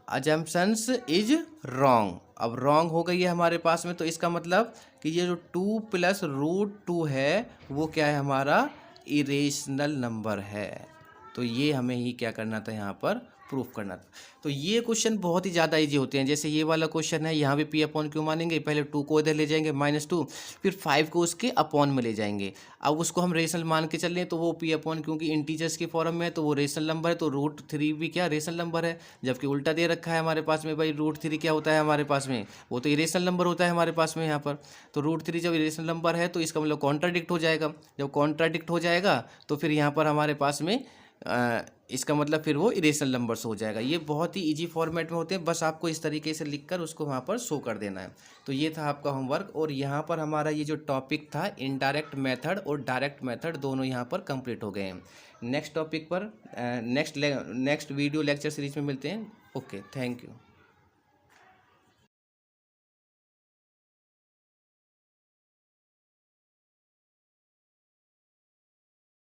एजम्पशंस इज रॉन्ग। अब रॉन्ग हो गई है हमारे पास में, तो इसका मतलब कि ये जो 2 + √2 है वो क्या है, हमारा इरेशनल नंबर है। तो ये हमें ही क्या करना था, यहाँ पर प्रूफ करना था। तो ये क्वेश्चन बहुत ही ज़्यादा इजी होते हैं। जैसे ये वाला क्वेश्चन है, यहाँ भी P/Q मानेंगे, पहले 2 को इधर ले जाएंगे -2, फिर 5 को उसके अपॉन में ले जाएंगे। अब उसको हम रेशनल मान के चल रहे हैं तो वो P/Q की इंटीजर्स की फॉर्म में है तो वो रेशनल नंबर है, तो √3 भी क्या रेशनल नंबर है। जबकि उल्टा दे रखा है हमारे पास में, भाई √3 क्या होता है हमारे पास में, वो तो इरेशनल नंबर होता है हमारे पास में यहाँ पर। तो √3 जब इरेशनल नंबर है तो इसका मतलब कॉन्ट्राडिक्ट हो जाएगा। जब कॉन्ट्राडिक्ट हो जाएगा तो फिर यहाँ पर हमारे पास में इसका मतलब फिर वो इरेशनल नंबर्स हो जाएगा। ये बहुत ही इजी फॉर्मेट में होते हैं, बस आपको इस तरीके से लिखकर उसको वहाँ पर शो कर देना है। तो ये था आपका होमवर्क, और यहाँ पर हमारा ये जो टॉपिक था इनडायरेक्ट मेथड और डायरेक्ट मेथड दोनों यहाँ पर कंप्लीट हो गए हैं। नेक्स्ट टॉपिक पर नेक्स्ट वीडियो लेक्चर सीरीज में मिलते हैं। Okay, thank you.